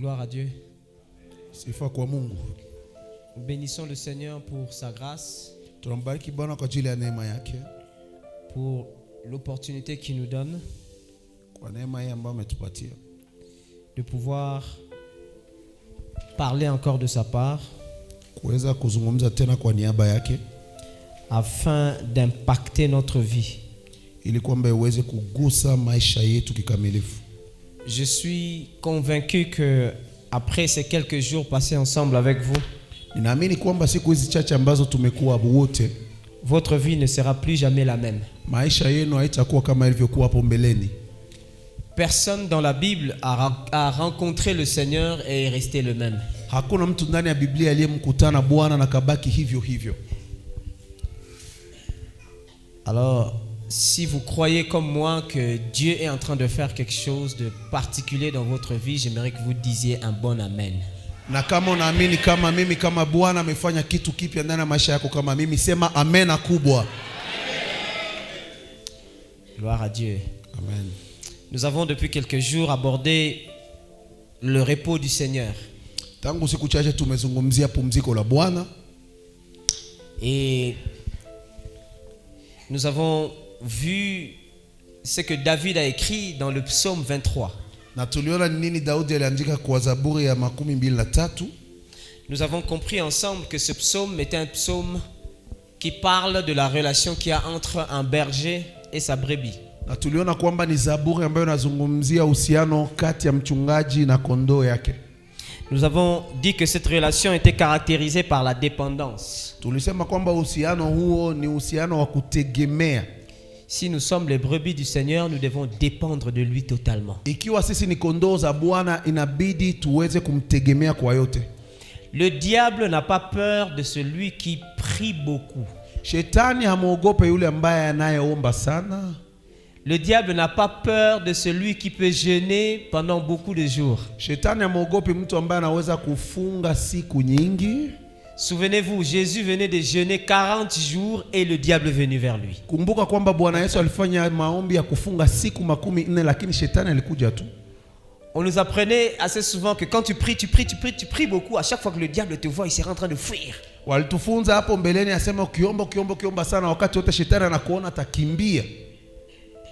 Gloire à Dieu. Sifa kwa Mungu. Bénissons le Seigneur pour sa grâce, Tunambariki Bwana kwa ajili ya neema yake, pour l'opportunité qu'il nous donne kwa neema hii ambayo ametupatia de pouvoir parler encore de sa part kuweza kuzungumza tena kwa niaba yake, afin d'impacter notre vie. ili kwamba iweze kugusa maisha yetu kikamilifu. Je suis convaincu que après ces quelques jours passés ensemble avec vous, Ninaamini kwamba siku hizi chache ambazo tumekuwa wote, votre vie ne sera plus jamais la même. maisha yenu haitakuwa kama ilivyokuwa hapo mbeleni. Personne dans la Bible a rencontré le Seigneur et est resté le même. Hakuna mtu ndani ya Biblia aliyemkutana Bwana na kabaki hivyo hivyo. Alors, si vous croyez comme moi que Dieu est en train de faire quelque chose de particulier dans votre vie, j'aimerais que vous disiez un bon amen. Na kama unaamini kama mimi kama Bwana amefanya kitu kipya ndani ya maisha yako kama mimi, sema amen kubwa. Gloire à Dieu. Amen. Nous avons depuis quelques jours abordé le repos du Seigneur. Tangu siku chache tumezungumzia pumziko la Bwana. Et nous avons vu ce que David a écrit dans le psaume 23. Na tuliona nini Daudi aliandika kwa Zaburi ya 23. Nous avons compris ensemble que ce psaume est un psaume qui parle de la relation qu'il y a entre un berger et sa brebis. Na tuliona kwamba ni Zaburi ambayo inazungumzia uhusiano kati ya mchungaji na kondoo yake. Nous avons dit que cette relation était caractérisée par la dépendance. Tulisema kwamba uhusiano huo ni uhusiano wa kutegemea. Si nous sommes les brebis du Seigneur, nous devons dépendre de lui totalement. Ikiwa sisi ni kondoo za Bwana, inabidi tuweze kumtegemea kwa yote. Le diable n'a pas peur de celui qui prie beaucoup. Shetani hamuogope yule ambaye anayeomba sana. Le diable n'a pas peur de celui qui peut jeûner pendant beaucoup de jours. Shetani hamuogope mtu ambaye anaweza kufunga siku nyingi. Souvenez-vous, Jésus venait de jeûner 40 jours et le diable est venu vers lui. Kumbuka kwamba Bwana Yesu alifanya maombi ya kufunga siku 40, lakini shetani alikuja tu. On nous apprenait assez souvent que quand tu pries beaucoup, à chaque fois que le diable te voit, il sera en train de fuir. Walitufunza hapo mbeleni asema ukiomba sana, wakati wote shetani anakuona atakimbia.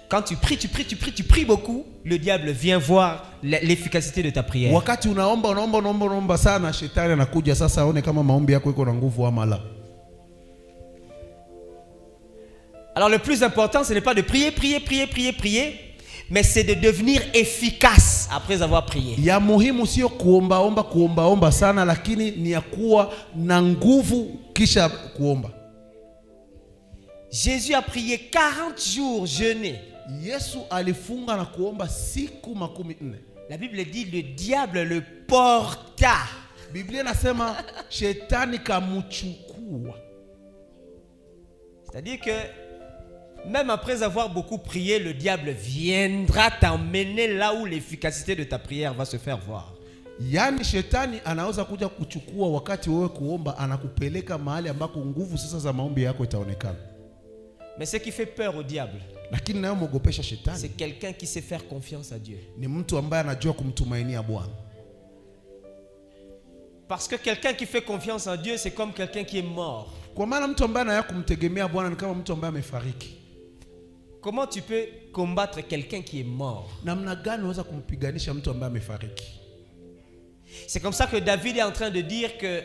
Quand tu pries beaucoup, le diable vient voir l'efficacité de ta prière. Wakati unaomba sana, shetani anakuja sasa aone kama maombi yako iko na nguvu ama la. Alors le plus important, ce n'est pas de prier, mais c'est de devenir efficace après avoir prié. Ya muhimu sio kuomba sana, lakini ni ya kuwa na nguvu kisha kuomba. Jésus a prié 40 jours jeûné. Yesu alifunga na kuomba siku 40. La Bible dit le diable le porta. Biblia inasema shetani kamuchukua. C'est-à-dire que même après avoir beaucoup prié, le diable viendra t'emmener là où l'efficacité de ta prière va se faire voir. Yani shetani anaweza kuja kuchukua wakati wewe kuomba, anakupeleka mahali ambako nguvu sasa za maombi yako itaonekana. Mais ce qui fait peur au diable, lakini nayo mwogopesha shetani, c'est quelqu'un qui sait faire confiance à Dieu. Ni mtu ambaye anajua kumtumainia Bwana. Parce que quelqu'un qui fait confiance en Dieu, c'est comme quelqu'un qui est mort. Kwa maana mtu ambaye anaya kumtegemea Bwana ni kama mtu ambaye amefariki. Comment tu peux combattre quelqu'un qui est mort? Namna gani unaweza kumpiganisha mtu ambaye amefariki? C'est comme ça que David est en train de dire que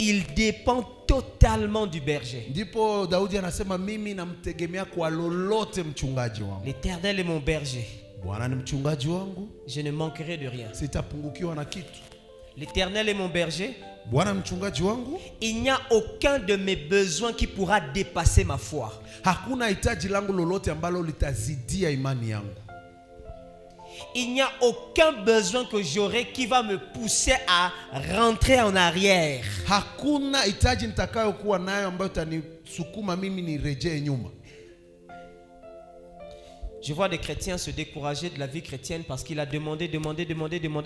il dépend totalement du berger. Ndipo Daudi anasema mimi namtegemea kwa lolote mchungaji wangu. L'Éternel est mon berger. Bwana ni mchungaji wangu, je ne manquerai de rien. Sitapungukiwa na kitu. L'Éternel est mon berger. Bwana mchungaji wangu. Il n'y a aucun de mes besoins qui pourra dépasser ma foi. Hakuna hitaji langu lolote ambalo litazidia imani yangu. Il n'y a aucun besoin que j'aurai qui va me pousser à rentrer en arrière. Hakuna hitaji nitakayokuwa nayo ambayo itanisukuma mimi nirejee nyuma. Je vois des chrétiens se décourager de la vie chrétienne parce qu'il a demandé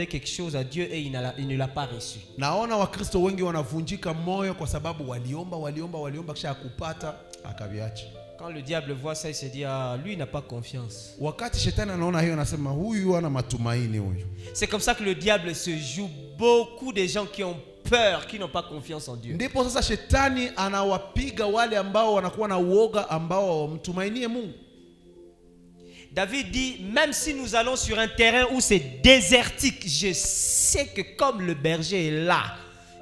quelque chose à Dieu et il ne l'a pas reçu. Naona wakristo wengi wanavunjika moyo kwa sababu waliomba kisha kupata akaviacha. Quand le diable voit ça, il se dit, ah, lui il n'a pas confiance. Wakati shetani anaona hiyo anasema huyu ana matumaini huyu. C'est comme ça que le diable se joue beaucoup de gens qui ont peur, qui n'ont pas confiance en Dieu. Ndipo sasa shetani anawapiga wale ambao wanakuwa na uoga, ambao wamtumainie Mungu. David dit, même si nous allons sur un terrain où c'est désertique, je sais que comme le berger est là,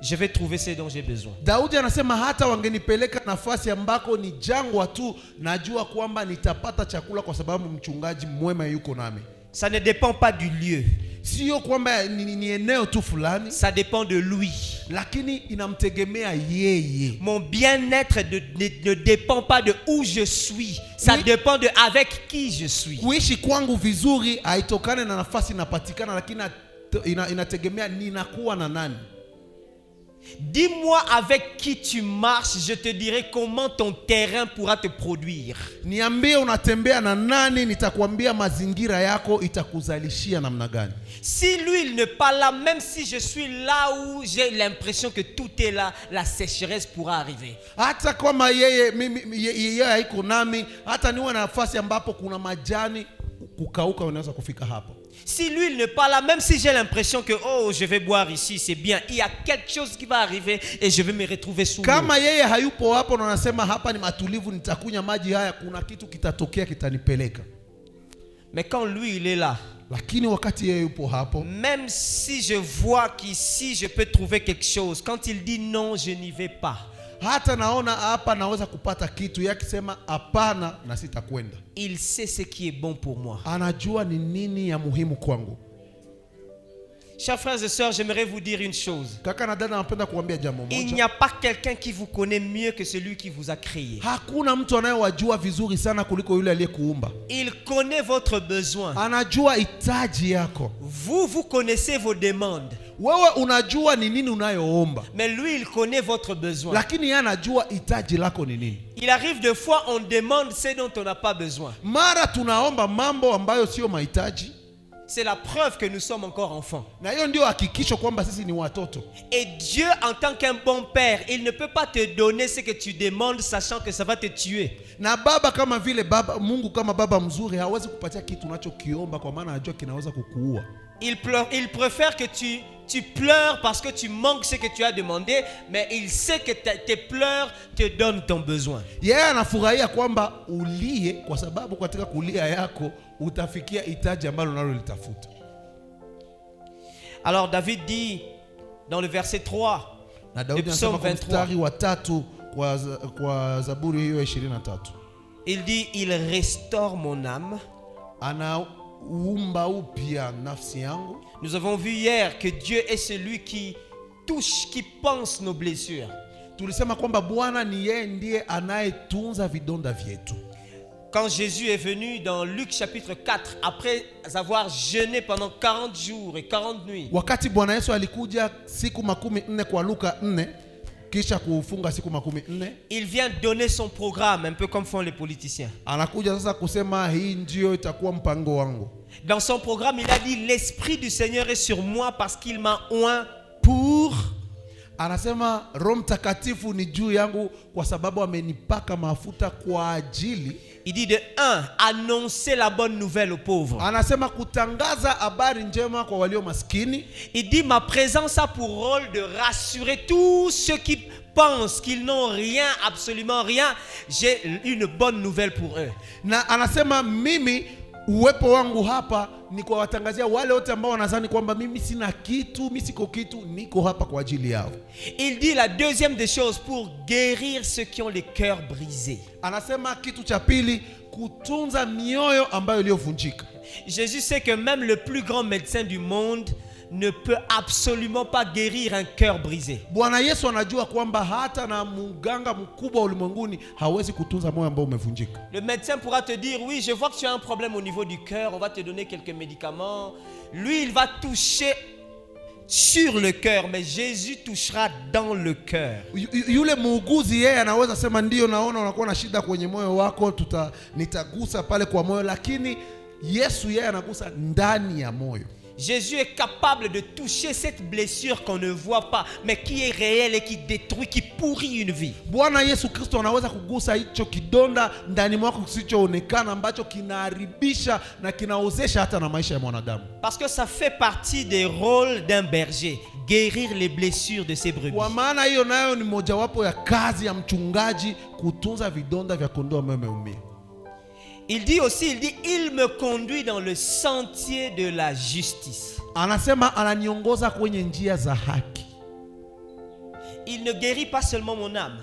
je vais trouver ce dont j'ai besoin. Daudi anasema hata wangenipeleka nafasi ambako ni jangwa tu, najua kwamba nitapata chakula kwa sababu mchungaji mwema yuko nami. Ça ne dépend pas du lieu. Sio kwamba ni eneo tu fulani. Ça dépend de lui. Lakini inamtegemea yeye. Mon bien-être ne dépend pas de où je suis. Ça dépend de avec qui je suis. Kuishi kwangu vizuri haitokane na nafasi inapatikana, lakini inategemea ninakuwa na nani. Dis-moi avec qui tu marches, je te dirai comment ton terrain pourra te produire. Niambie unatembea na nani, nitakwambia mazingira yako itakuzalishia namna gani. Si lui il n'est pas là, même si je suis là où j'ai l'impression que tout est là, la sécheresse pourra arriver. Hata kama yeye haiko nami, hata niwe na nafasi ambapo kuna majani, kukauka unaweza kufika hapo. Si lui il n'est pas là, même si j'ai l'impression que oh je vais boire ici, c'est bien, il y a quelque chose qui va arriver et je vais me retrouver sous l'eau. Kama yeye hayupo hapo na unasema hapa ni matulivu, nitakunya maji haya, kuna kitu kitatokea kitanipeleka. Mais quand lui il est là, lakini wakati yeye yupo hapo, même si je vois qu'ici je peux trouver quelque chose, quand il dit non, je n'y vais pas. Hata naona hapa naweza kupata kitu, yeye akisema hapana na sitakwenda. Il sait ce qui est bon pour moi. Anajua ni nini ya muhimu kwangu. Chers frères et sœurs, j'aimerais vous dire une chose. Kaka na dada, napenda kuambia jambo moja. Il n'y a pas quelqu'un qui vous connaît mieux que celui qui vous a créé. Hakuna mtu anayewajua vizuri sana kuliko yule aliyekuumba. Il connaît votre besoin. Anajua hitaji yako. Vous connaissez vos demandes. Wewe unajua ni nini unayoomba. Mais lui il connaît votre besoin. Lakini yeye anajua hitaji lako ni nini. Il arrive des fois on demande ce dont on n'a pas besoin. Mara tunaomba mambo ambayo sio mahitaji. C'est la preuve que nous sommes encore enfants. Na hiyo ndio hakikisho kwamba sisi ni watoto. Et Dieu en tant qu'un bon père, il ne peut pas te donner ce que tu demandes sachant que ça va te tuer. Na baba kama vile baba, Mungu kama baba mzuri hawezi kupatia kitu unachokiomba kwa maana anajua kinaweza kukuua. Il préfère que tu pleures parce que tu manques ce que tu as demandé, mais il sait que tes pleurs te donnent ton besoin. Yeye anafurahia kwamba ulie kwa sababu katika kulia yako utafikia hitaji ambalo unalolitafuta. Alors David dit dans le verset 3 du psaume 23, wa 3 kwa Zaburi hiyo 23. Il dit il restaure mon âme. Anaumba upya nafsi yangu. Nous avons vu hier que Dieu est celui qui touche, qui pense nos blessures. Tulisema kwamba Bwana ni yeye ndiye anayetunza vidonda vyetu. Quand Jésus est venu dans Luc chapitre 4, après avoir jeûné pendant 40 jours et 40 nuits, wakati Bwana Yesu alikuja siku 40 kwa Luka 4, kisha kufunga siku 40, il vient donner son programme, un peu comme font les politiciens. Anakuja sasa kusema hii ndio itakuwa mpango wangu. Dans son programme, il a dit l'esprit du Seigneur est sur moi parce qu'il m'a oint pour. Anasema Roho Mtakatifu ni juu yangu kwa sababu amenipaka mafuta kwa ajili. Il dit de 1, annoncer la bonne nouvelle aux pauvres. Anasema kutangaza habari njema kwa walio maskini. Il dit ma présence a pour rôle de rassurer tous ceux qui pensent qu'ils n'ont rien, absolument rien. J'ai une bonne nouvelle pour eux. Na anasema mimi uwepo wangu hapa ni kwa watangazia wale wote ambao wanadhani kwamba mimi sina kitu, mimi siko kitu, niko hapa kwa ajili yao. Il dit la deuxième des choses pour guérir ceux qui ont les cœurs brisés. Anasema kitu cha pili kutunza mioyo ambayo iliyovunjika. Jésus sait que même le plus grand médecin du monde ne peut absolument pas guérir un cœur brisé. Bwana Yesu anajua kwamba hata na mganga mkubwa ulimwenguni hawezi kutunza moyo ambao umevunjika. Le médecin pourra te dire oui, je vois que tu as un problème au niveau du cœur, on va te donner quelques médicaments. Lui, il va toucher sur le cœur, mais Jésus touchera dans le cœur. Yule muuguzi yeye anaweza sema ndio naona unakuwa na shida kwenye moyo wako, nitagusa pale kwa moyo, lakini Yesu yeye anagusa ndani ya moyo. Jésus est capable de toucher cette blessure qu'on ne voit pas, mais qui est réelle et qui détruit, qui pourrit une vie. Bwana Yesu Kristo anaweza kugusa hicho kidonda ndani mwako kisichoonekana ambacho kinaharibisha na kinaozesha hata na maisha ya mwanadamu. Parce que ça fait partie des rôles d'un berger, guérir les blessures de ses brebis. Kwa maana hiyo nayo ni mojawapo ya kazi ya mchungaji, kutunza vidonda vya kondoo ambao wameumia. Il dit aussi, il me conduit dans le sentier de la justice. Anasema ananiongoza kwenye njia za haki. Il ne guérit pas seulement mon âme.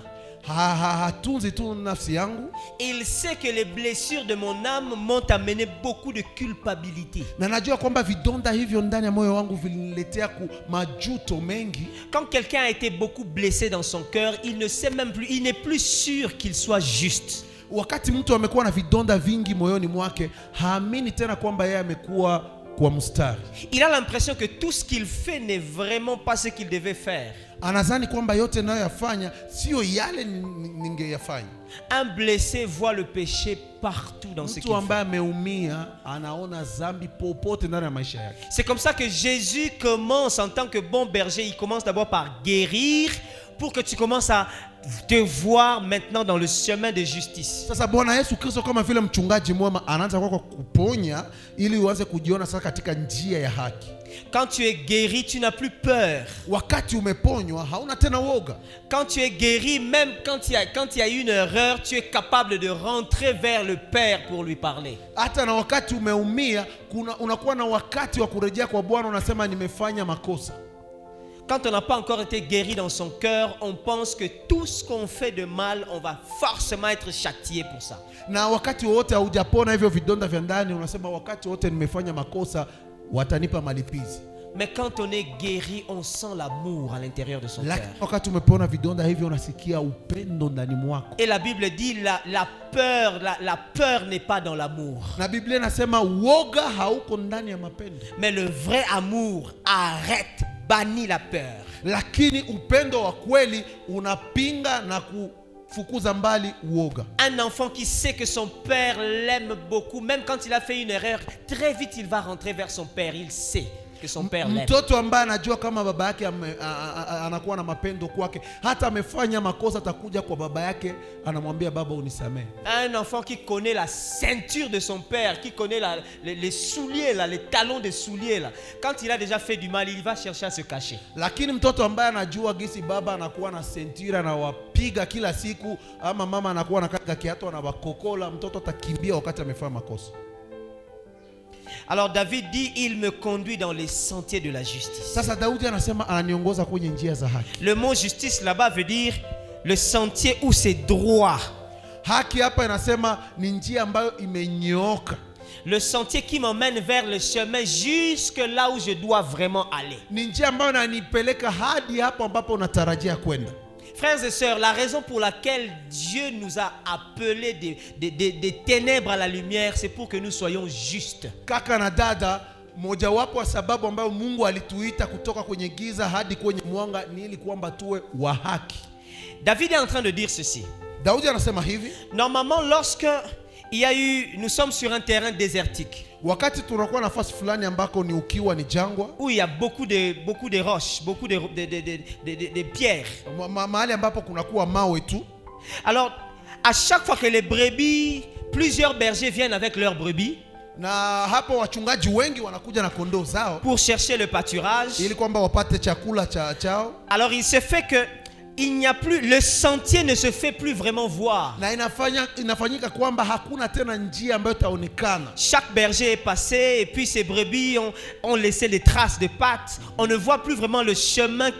Hatunzi tu nafsi yangu. Il sait que les blessures de mon âme m'ont amené beaucoup de culpabilité. Na najua kwamba vidonda hivyo ndani ya moyo wangu vililetea majuto mengi. Quand quelqu'un a été beaucoup blessé dans son cœur, il ne sait même plus, il n'est plus sûr qu'il soit juste. Wakati mtu amekuwa na vidonda vingi moyoni mwake, haamini tena kwamba yeye amekuwa kwa mstari. Il a l'impression que tout ce qu'il fait n'est vraiment pas ce qu'il devait faire. Anazani kwamba yote nayoyafanya sio yale ningeyafanya. Un blessé voit le péché partout dans ce qu'il fait. Mtu ambaye ameumia anaona dhambi popote ndani ya maisha yake. C'est comme ça que Jésus commence en tant que bon berger, il commence d'abord par guérir pour que tu commences à te voir maintenant dans le chemin de justice. Sasa Bwana Yesu Kristo kama vile mchungaji mwema anaanza kwa kuponya ili uanze kujiona sasa katika njia ya haki. Quand tu es guéri, tu n'as plus peur. Wakati umeponywa hauna tena woga. Quand tu es guéri, même quand il y a une erreur, tu es capable de rentrer vers le Père pour lui parler. Hata na wakati umeumia, unakuwa na wakati wa kurejea kwa Bwana, unasema nimefanya makosa. Quand on n'a pas encore été guéri dans son cœur, on pense que tout ce qu'on fait de mal, on va forcément être châtié pour ça. Na wakati wote haujapona hivyo vidonda vya ndani, unasema wakati wote nimefanya makosa, watanipa malipizi. Mais quand on est guéri, on sent l'amour à l'intérieur de son cœur. Wakati umepona vidonda hivyo, unasikia upendo ndani mwako. Et la Bible dit la peur n'est pas dans l'amour. Na Biblia inasema woga hauko ndani ya mapendo. Mais le vrai amour arrête, bannit la peur. Lakini upendo wa kweli unapinga na kufukuza mbali uoga. Un enfant qui sait que son père l'aime beaucoup, même quand il a fait une erreur, très vite il va rentrer vers son père, il sait que son père l'aime. Mtoto ambaye anajua kama baba yake anakuwa na mapendo kwake, hata amefanya makosa atakuja kwa baba yake anamwambia baba unisamehe. Un enfant qui connaît la ceinture de son père, qui connaît les souliers là, les talons des souliers là, quand il a déjà fait du mal, il va chercher à se cacher. Lakini mtoto ambaye anajua gisi baba anakuwa na ceinture na wapiga kila siku, ama mama anakuwa anakata kiatu na wakokola, mtoto atakimbia wakati amefanya makosa. Alors David dit, il me conduit dans les sentiers de la justice. Sasa Daudi anasema ananiongoza kwenye njia za haki. Le mot justice là-bas veut dire le sentier où c'est droit. Haki hapa inasema ni njia ambayo imenyooka. Le sentier qui m'emmène vers le chemin jusque là où je dois vraiment aller. Ni njia ambayo inanipeleka hadi hapo ambapo unatarajia kwenda. Frères et sœurs, la raison pour laquelle Dieu nous a appelés des ténèbres à la lumière, c'est pour que nous soyons justes. Kaka na dada, mojawapo wa sababu ambayo Mungu alituita kutoka kwenye giza hadi kwenye mwanga ni ili kwamba tuwe wa haki. David est en train de dire ceci. Daudi anasema hivi. Normalement, lorsque nous sommes sur un terrain désertique. Wakati tunakuwa nafasi fulani ambako ni ukiwa, ni jangwa, où il y a beaucoup de roches, beaucoup de pierres. Mahali ambapo kunakuwa mawe tu. Alors, à chaque fois que les brebis, plusieurs bergers viennent avec leurs brebis. Na hapo wachungaji wengi wanakuja na kondoo zao pour chercher le pâturage. Ili kwamba wapate chakula chao. Alors, il se fait que il n'y a plus, le sentier ne se fait plus vraiment voir. Na inafanyika kwamba hakuna tena njia ambayo itaonekana. Chaque berger est passé et puis ses brebis ont laissé des traces de pattes. On ne voit plus vraiment le chemin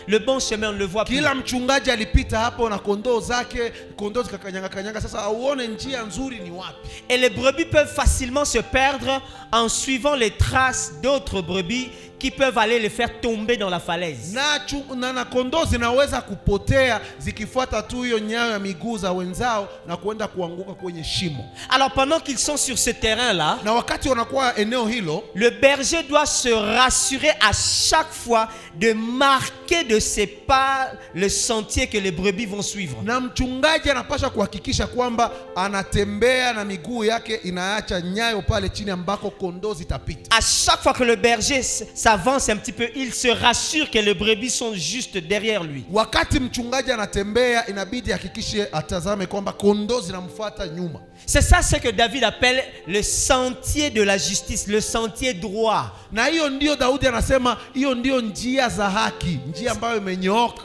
le bon chemin, on ne le voit plus. Kila mchungaji alipita hapo na kondoo zake, kondoo zikakanyanga, sasa auone njia nzuri ni wapi. Et les brebis peuvent facilement se perdre en suivant les traces d'autres brebis qui peuvent aller les faire tomber dans la falaise. na kondoo zinaweza kupotea zikifuata tu hiyo nyayo ya miguu za wenzao na kwenda kuanguka kwenye shimo. Alors pendant qu'ils sont sur ce terrain-là, Na wakati wanakuwa eneo hilo, le berger doit se rassurer à chaque fois de marquer de ses pas le sentier que les brebis vont suivre. na mchungaji anapaswa kuhakikisha kwamba anatembea na miguu yake inaacha nyayo pale chini ambako kondoo zitapita. À chaque fois que le berger s'avance un petit peu, il se rassure que les brebis sont juste derrière lui. Wakati mchungaji anatembea, inabidi hakikishe atazame kwamba kondoo zinamfuata nyuma. C'est ça ce que David appelle le sentier de la justice, le sentier droit. Na hiyo ndio Daudi anasema, hiyo ndio njia za haki, njia ambayo imenyooka.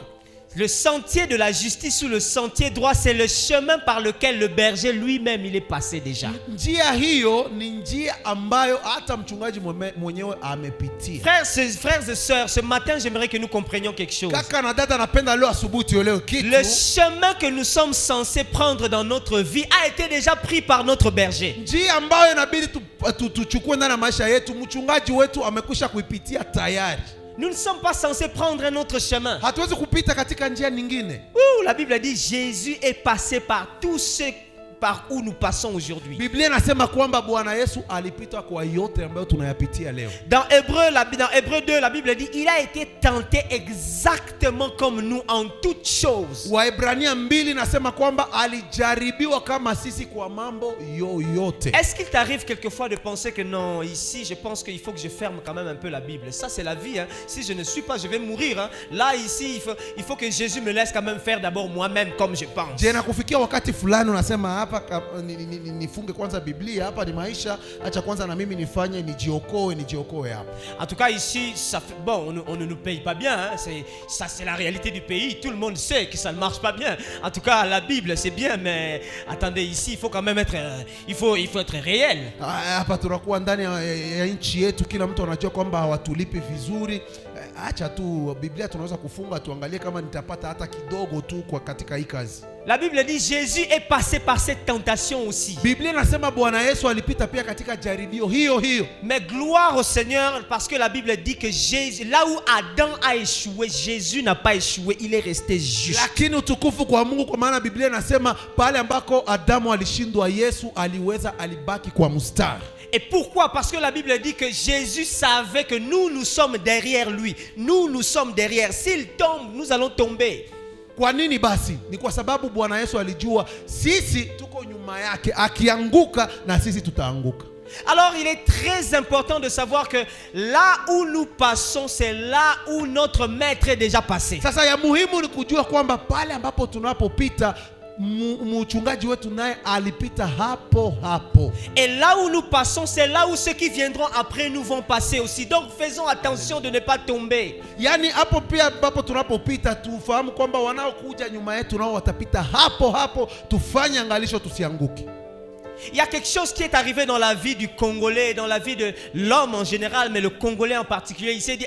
Le sentier de la justice ou le sentier droit, c'est le chemin par lequel le berger lui-même il est passé déjà. Njia hiyo ni njia ambayo hata mchungaji mwenyewe amepitia. Frères et sœurs, ce matin j'aimerais que nous comprenions quelque chose. Kaka na dada, napenda leo asubuhi tuelewe kitu. Le chemin que nous sommes censés prendre dans notre vie a été déjà pris par notre berger. Njia ambayo inabidi tuchukue ndani ya maisha yetu, mchungaji wetu amekwisha kuipitia tayari. Nous ne sommes pas censés prendre un autre chemin. Hatuwezi kupita katika njia nyingine. La Bible dit Jésus est passé par tous ceux par où nous passons aujourd'hui. Biblia inasema kwamba Bwana Yesu alipita kwa yote ambayo tunayapitia leo. Dans Hébreux 2, la Bible dit il a été tenté exactement comme nous en toutes choses. Waebrania 2 nasema kwamba alijaribiwa kama sisi kwa mambo yoyote. Est-ce qu'il t'arrive quelquefois de penser que non, ici je pense qu'il faut que je ferme quand même un peu la Bible. Ça c'est la vie, hein. Si je ne suis pas, je vais mourir, hein. Là ici il faut que Jésus me laisse quand même faire d'abord moi-même comme je pense. Je nakufikia wakati fulani unasema hapa nifunge kwanza Biblia, hapa ni maisha, acha kwanza na mimi nifanye, nijiokoe hapa. En tout cas ici ça fait, bon, on ne nous paye pas bien, hein. C'est la réalité du pays, tout le monde sait que ça ne marche pas bien. En tout cas la Bible c'est bien, mais attendez, ici il faut quand même être il faut être réel. Hapa tunakuwa ndani ya nchi yetu, kila mtu anajua kwamba hawatulipi vizuri. Acha tu Biblia tunaweza kufunga, tuangalie kama nitapata hata kidogo tu kwa katika hii kazi. La Bible dit Jésus est passé par cette tentation aussi. Biblia inasema Bwana Yesu alipita pia katika jaribio hiyo. Mais gloire au Seigneur, parce que la Bible dit que Jésus, là où Adam a échoué, Jésus n'a pas échoué, il est resté juste. Lakini utukufu kwa Mungu, kwa maana Biblia inasema pale ambako Adamu alishindwa, Yesu alibaki kwa mstari. Et pourquoi? Parce que la Bible dit que Jésus savait que nous sommes derrière lui. Nous sommes derrière. S'il tombe, nous allons tomber. Kwa nini basi? Ni kwa sababu Bwana Yesu alijua sisi tuko nyuma yake, akianguka na sisi tutaanguka. Alors il est très important de savoir que là où nous passons, c'est là où notre maître est déjà passé. Sasa ya muhimu ni kujua kwamba pale ambapo tunapopita mchungaji wetu naye alipita hapo. Et là où nous passons, c'est là où ceux qui viendront après nous vont passer aussi. Donc faisons attention de ne pas tomber. Yani hapo pia ambapo tunapopita tufahamu kwamba wanaokuja nyuma yetu nao watapita hapo, tufanye angalisho tusianguke. Il y a quelque chose qui est arrivé dans la vie du Congolais, dans la vie de l'homme en général, mais le Congolais en particulier. Il s'est dit,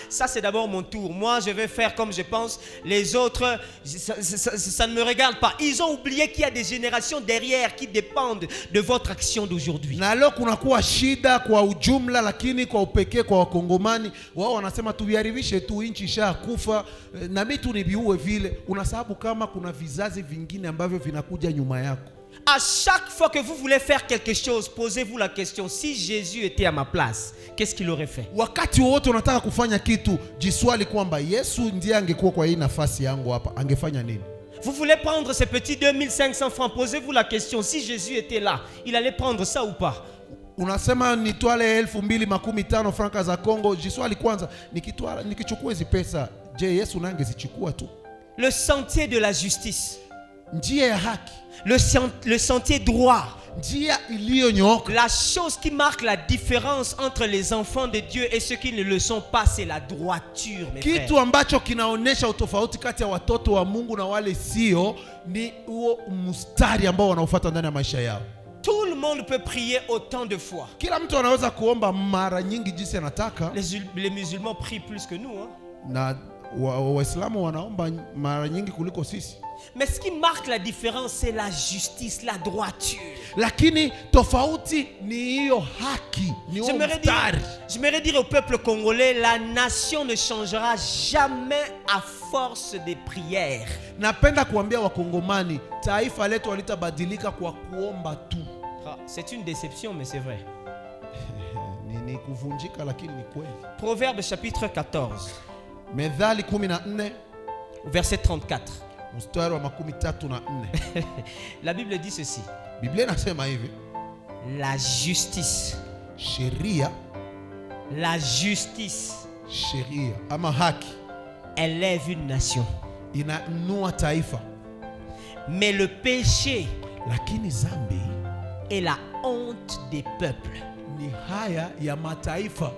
ça c'est d'abord mon tour. Moi je vais faire comme je pense. Les autres, ça ne me regarde pas. Ils ont oublié qu'il y a des générations derrière qui dépendent de votre action d'aujourd'hui. Na leo kunakuwa shida kwa ujumla, lakini kwa upekee kwa Wakongomani, wao wanasema tuviharibishe tu, nchi ishakufa na mimi tu nibiue vile. Unasababu kama kuna vizazi vingine ambavyo vinakuja nyuma yako. À chaque fois que vous voulez faire quelque chose, posez-vous la question, si Jésus était à ma place, qu'est-ce qu'il aurait fait? Wakati wote unataka kufanya kitu, jiswali kwamba Yesu ndiye angekuwa kwa hii nafasi yangu hapa, angefanya nini? Vous voulez prendre ces petits 2500 francs, posez-vous la question, si Jésus était là, il allait prendre ça ou pas? Unasema nitwale 2015 franka za Kongo, jiswali kwanza, nikichukua hizi pesa, je, Yesu nangezichukua tu? Le sentier de la justice. Njia ya haki. Le sentier droit. Njia iliyonyooka. La chose qui marque la différence entre les enfants de Dieu et ceux qui ne le sont pas, c'est la droiture, mes frères. Kitu ambacho kinaonesha utofauti kati ya watoto wa Mungu na wale sio, ni huo mstari ambao wanaofuata ndani ya maisha yao. Tout le monde peut prier autant de fois. Kila mtu anaweza kuomba mara nyingi jinsi anataka. Les musulmans prient plus que nous, hein? Na Waislamu wanaomba mara nyingi kuliko sisi. Mais ce qui marque la différence, c'est la justice, la droiture. Lakini tofauti ni hiyo haki, ni huo mstari. J'aimerais dire au peuple congolais, la nation ne changera jamais à force de prières. Napenda kuambia wakongomani, taifa letu halitabadilika kwa kuomba tu. C'est une déception, mais c'est vrai. Ni kuvunjika lakini ni kweli. Proverbe chapitre 14. Methali 14 verset 34. Mstari wa 34. La Bible dit ceci. Biblia inasema hivi. La justice. Sheria. La justice. Sheria ama haki élève une nation. Inainua taifa. Mais le péché, lakini zambi, est la honte des peuples. Ni haya ya mataifa.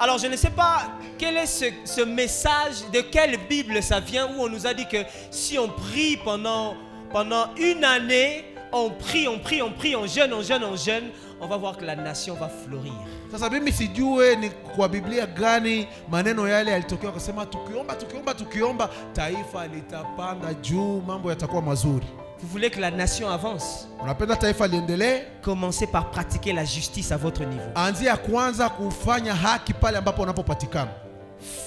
Alors je ne sais pas quel est ce message, de quelle Bible ça vient, où on nous a dit que si on prie pendant une année, on prie, on jeûne, on va voir que la nation va fleurir. Sasa mimi sijue ni kwa Biblia gani maneno yale yalitokea kusema tukiomba taifa litapanda juu, mambo yatakuwa mazuri. Vous voulez que la nation avance? Unapenda taifa liendelee? Commencez par pratiquer la justice à votre niveau. Anzia kwanza kufanya haki pale ambapo unapopatikana.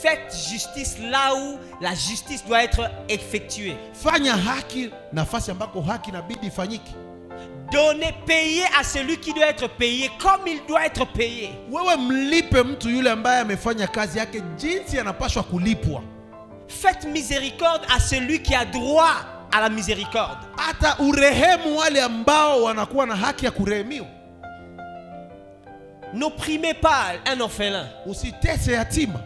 Faites justice là où la justice doit être effectuée. Fanya haki nafasi ambako haki inabidi ifanyike. Donnez, payez à celui qui doit être payé comme il doit être payé. Wewe mlipe mtu yule ambaye amefanya kazi yake jinsi anapaswa kulipwa. Faites miséricorde à celui qui a droit à la miséricorde. Hata urehemu wale ambao wanakuwa na haki ya kurehemiwa. N'opprimez pas un orphelin. Usitese yatima.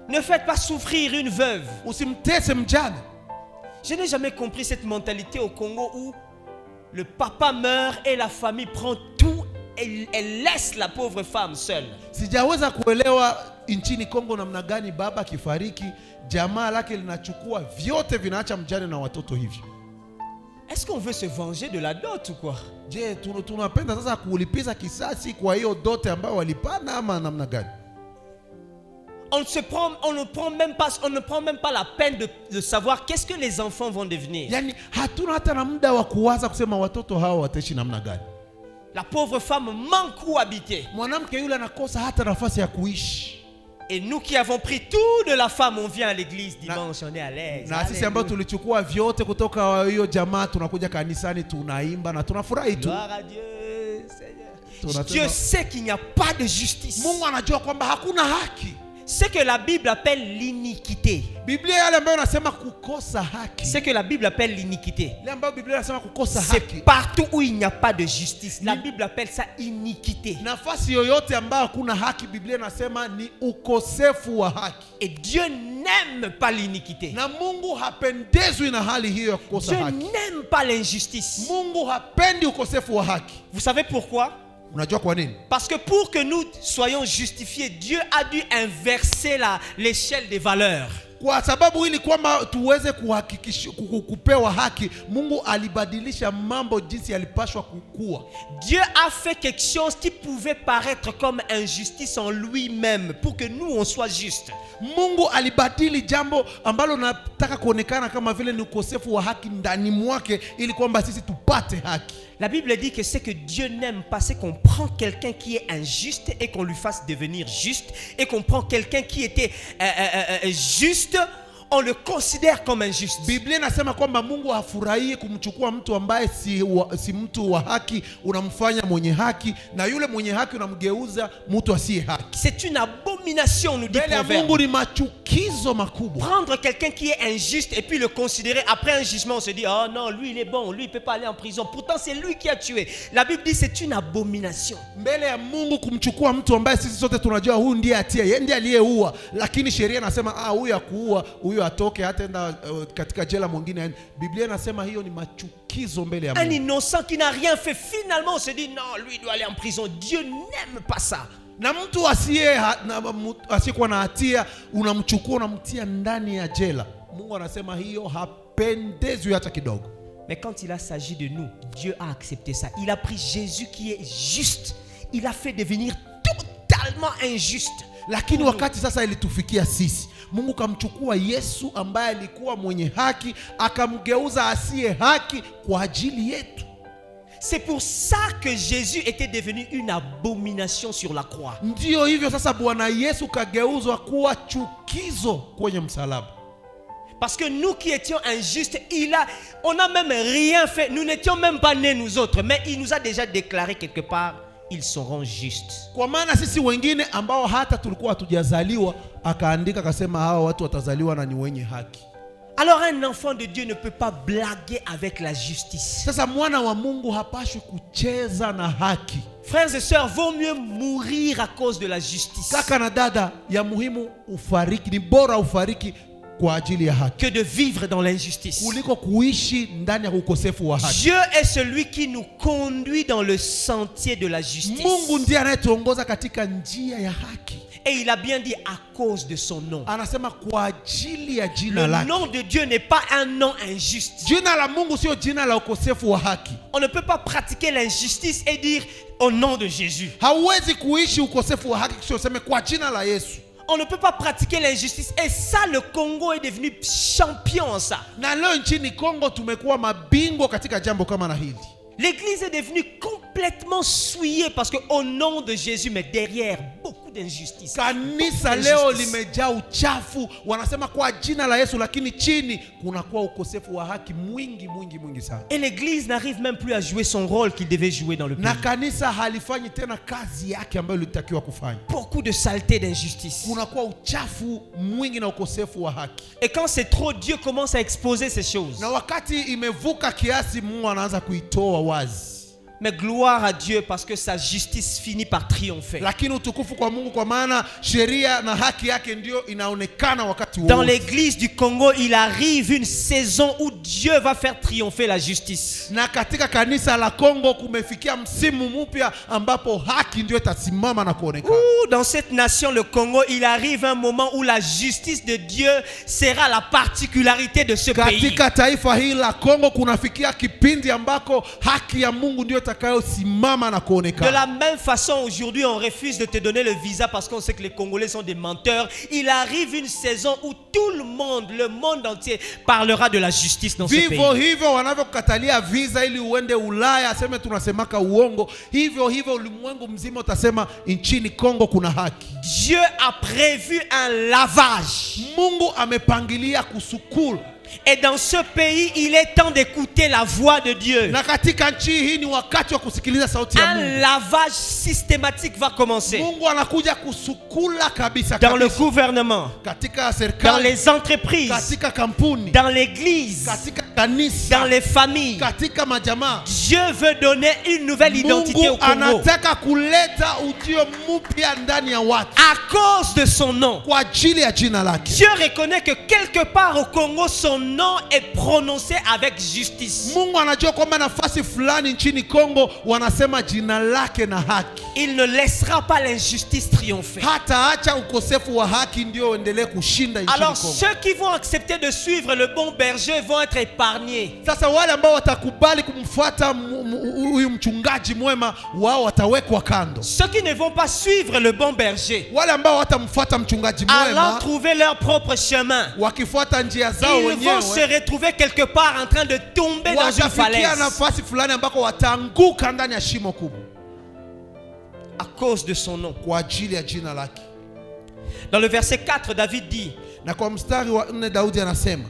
Ne faites pas souffrir une veuve. Usimtese mjane. Je n'ai jamais compris cette mentalité au Congo où le papa meurt et la famille prend tout et elle laisse la pauvre femme seule. Sijaweza kuelewa nchini Kongo namna gani baba kifariki, jamaa lake linachukua vyote, vinaacha mjane na watoto hivyo. Est-ce qu'on veut se venger de la dot ou quoi? Je, tunapenda sasa kulipiza kisasi kwa hiyo dote ambayo walipana ama namna gani? On ne prend même pas la peine de savoir qu'est-ce que les enfants vont devenir. Yani hatuna hata na muda wa kuwaza kusema watoto hao wataishi namna gani. La pauvre femme manque où habiter. Mwanamke yule anakosa hata nafasi ya kuishi. Et nous qui avons pris tout de la femme, on vient à l'église dimanche, on est à l'aise. Na sisi ambao tulichukua vyote kutoka hiyo jamaa, tunakuja kanisani, tunaimba na tunafurahi tu. Gloire à Dieu, Seigneur. Dieu sait qu'il n'y a pas de justice. Mungu anajua kwamba hakuna haki. Ce que la Bible appelle l'iniquité. Biblia yale ambayo inasema kukosa haki. Ce que la Bible appelle l'iniquité. Ile ambayo Biblia inasema kukosa haki. C'est partout où il n'y a pas de justice. La Bible appelle ça iniquité. Nafasi yoyote ambayo hakuna haki, Biblia inasema ni ukosefu wa haki. Et Dieu n'aime pas l'iniquité. Na Mungu hapendezwi na hali hiyo ya kukosa haki. Dieu n'aime pas l'injustice. Mungu hapendi ukosefu wa haki. Vous savez pourquoi? Unajua kwa nini? Parce que pour que nous soyons justifiés, Dieu a dû inverser l'échelle des valeurs. Kwa sababu ili kwamba tuweze kupewa haki, Mungu alibadilisha mambo jinsi yalipaswa kukua. Dieu a fait quelque chose qui pouvait paraître comme injustice en lui-même pour que nous on soit justes. Mungu alibadili jambo ambalo nataka kuonekana kama vile ni ukosefu wa haki ndani mwake ili kwamba sisi tupate haki. La Bible dit que ce que Dieu n'aime pas, c'est qu'on prend quelqu'un qui est injuste et qu'on lui fasse devenir juste, et qu'on prend quelqu'un qui était juste, on le considère comme injuste. Biblia inasema kwamba Mungu hafurahii kumchukua mtu ambaye si mtu wa haki, unamfanya mwenye haki, na yule mwenye haki unamgeuza mtu asiye haki. C'est une abomination, nous dit Proverbe. Mungu ni machukizo makubwa. Prendre quelqu'un qui est injuste et puis le considérer après un jugement, on se dit oh non, lui il est bon, lui il peut pas aller en prison. Pourtant c'est lui qui a tué. La Bible dit c'est une abomination. Mbele ya Mungu kumchukua mtu ambaye sisi sote tunajua huyu ndiye hatia, yeye ndiye aliyeua, lakini sheria inasema huyu hakuua, huyu atoke hataenda katika jela mwingine. Biblia inasema hiyo ni machukizo mbele ya Mungu. Un innocent qui n'a rien fait, finalement on se dit non, lui il doit aller en prison. Dieu n'aime pas ça. Na mtu asiyekuwa na hatia unamchukua unamtia ndani ya jela. Mungu anasema hiyo hapendezwi hata kidogo. Mais quand il a s'agi de nous, Dieu a accepté ça. Il a pris Jésus qui est juste. Il a fait devenir totalement injuste. Lakini wakati sasa ilitufikia sisi, Mungu kamchukua Yesu ambaye alikuwa mwenye haki, akamgeuza asiye haki kwa ajili yetu. C'est pour ça que Jésus était devenu une abomination sur la croix. Ndio hivyo sasa Bwana Yesu kageuzwa kuwa chukizo kwenye msalaba. Parce que nous qui étions injustes, on n'a même rien fait. Nous n'étions même pas nés nous autres. Mais il nous a déjà déclaré quelque part, ils seront justes. Kwa maana sisi wengine ambao hata tulikuwa hatujazaliwa, akaandika akasema hawa watu watazaliwa na ni wenye haki. Alors un enfant de Dieu ne peut pas blaguer avec la justice. Sasa mwana wa Mungu hapashwi kucheza na haki. Frères et sœurs, vaut mieux mourir à cause de la justice. Kaka na dada, ya muhimu ufariki, ni bora ufariki kwa ajili ya haki que de vivre dans l'injustice. kuliko kuishi ndani ya ukosefu wa haki. Dieu est celui qui nous conduit dans le sentier de la justice. Mungu ndiye anayetuongoza katika njia ya haki. Et il a bien dit à cause de son nom. Anasema kwa ajili ya jina Le lake. nom de Dieu n'est pas un nom injuste. Jina la Mungu sio jina la ukosefu wa haki. On ne peut pas pratiquer l'injustice et dire au nom de Jésus. Hauwezi kuishi ukosefu wa haki kisha useme kwa jina la Yesu. On ne peut pas pratiquer l'injustice. Et ça, le Congo est devenu champion en ça. Na leo nchini Kongo tumekuwa mabingwa katika jambo kama na hili. L'église est devenue complètement souillée parce qu'au nom de Jésus, mais derrière, beaucoup d'injustice. Kanisa leo limejaa uchafu, wanasema kwa jina la Yesu, lakini chini kunakuwa ukosefu wa haki mwingi sana. Et l'église n'arrive même plus à jouer son rôle qu'il devait jouer dans le pays. Na kanisa halifanyi tena kazi yake ambayo ilitakiwa kufanya. Beaucoup de saleté, d'injustice. Kunakuwa uchafu mwingi na ukosefu wa haki. Et quand c'est trop, Dieu commence à exposer ces choses. Na wakati imevuka kiasi, Mungu anaanza kuitoa wazi. Mais gloire à Dieu parce que sa justice finit par triompher. Lakini utukufu kwa Mungu kwa maana sheria na haki yake ndio inaonekana wakati wote. Dans l'église du Congo, il arrive une saison où Dieu va faire triompher la justice. Na katika kanisa la Kongo kumefikia msimu mpya ambapo haki ndio itasimama na kuonekana. Dans cette nation, le Congo, il arrive un moment où la justice de Dieu sera la particularité de ce pays. Katika taifa hili la Kongo kunafikia kipindi ambako haki ya Mungu ndio itakayosimama na kuonekana. De la même façon, aujourd'hui, on refuse de te donner le visa parce qu'on sait que les Congolais sont des menteurs. Il arrive une saison où tout le monde entier parlera de la justice dans ce pays. Vivyo hivyo wanavyokatalia visa ili uende Ulaya aseme tunasemaka uongo, hivyo ulimwengu mzima utasema nchini Kongo kuna haki. Dieu a prévu un lavage. Mungu amepangilia kusukulu. Et dans ce pays, il est temps d'écouter la voix de Dieu. Na katika nchi hii ni wakati wa kusikiliza sauti ya Mungu. Un lavage systématique va commencer. Mungu anakuja kusukula kabisa dans le gouvernement, katika serikali, dans les entreprises, katika kampuni, dans l'église, katika kanisa, dans les familles. katika majamaa. Dieu veut donner une nouvelle identité au Congo. Anataka kuleta ujio mpya ndani ya watu. À cause de son nom. Kwa ajili ya jina lake. Dieu reconnaît que quelque part au Congo, son nom est prononcé avec justice. Mungu anajua kwamba nafasi fulani nchini Kongo wanasema jina lake na haki. Il ne laissera pas l'injustice triompher. Hata acha ukosefu wa haki ndio endelee kushinda nchini Kongo. Alors ceux qui vont accepter de suivre le bon berger vont être épargnés. Sasa wale ambao watakubali kumfuata huyu mchungaji mwema, wao watawekwa kando. Ceux qui ne vont pas suivre le bon berger, wale ambao watamfuata mchungaji mwema, allant trouver leur propre chemin, wakifuata njia zao wenyewe, ils vont se retrouver quelque part en train de tomber dans une falaise. Nafasi fulani ambako wataanguka ndani ya shimo kubwa. À cause de son nom. Kwa ajili ya jina lake. Dans le verset 4, David dit, na kwa mstari wa 4 Daudi anasema,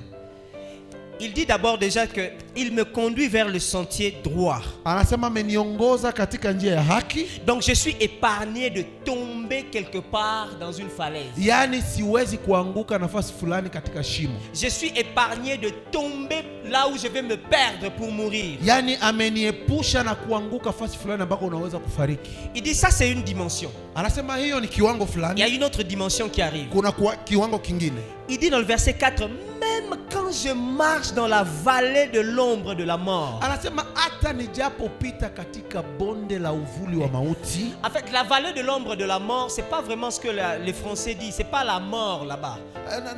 il dit d'abord déjà que il me conduit vers le sentier droit. Anasema ameniongoza katika njia ya haki. Donc je suis épargné de tomber quelque part dans une falaise. Yani siwezi kuanguka nafasi fulani katika shimo. Je suis épargné de tomber là où je vais me perdre pour mourir. Yani ameniepusha na kuanguka nafasi fulani ambako unaweza kufariki. Il dit ça c'est une dimension. Anasema hiyo ni kiwango fulani. Il y a une autre dimension qui arrive. Kuna kiwango kingine. Il dit dans le verset 4, même quand je marche dans la vallée de l'ombre de la mort. Anasema hata nijapopita katika bonde la uvuli wa mauti. En fait, la vallée de l'ombre de la mort, c'est pas vraiment ce que les Français disent, c'est pas la mort là-bas.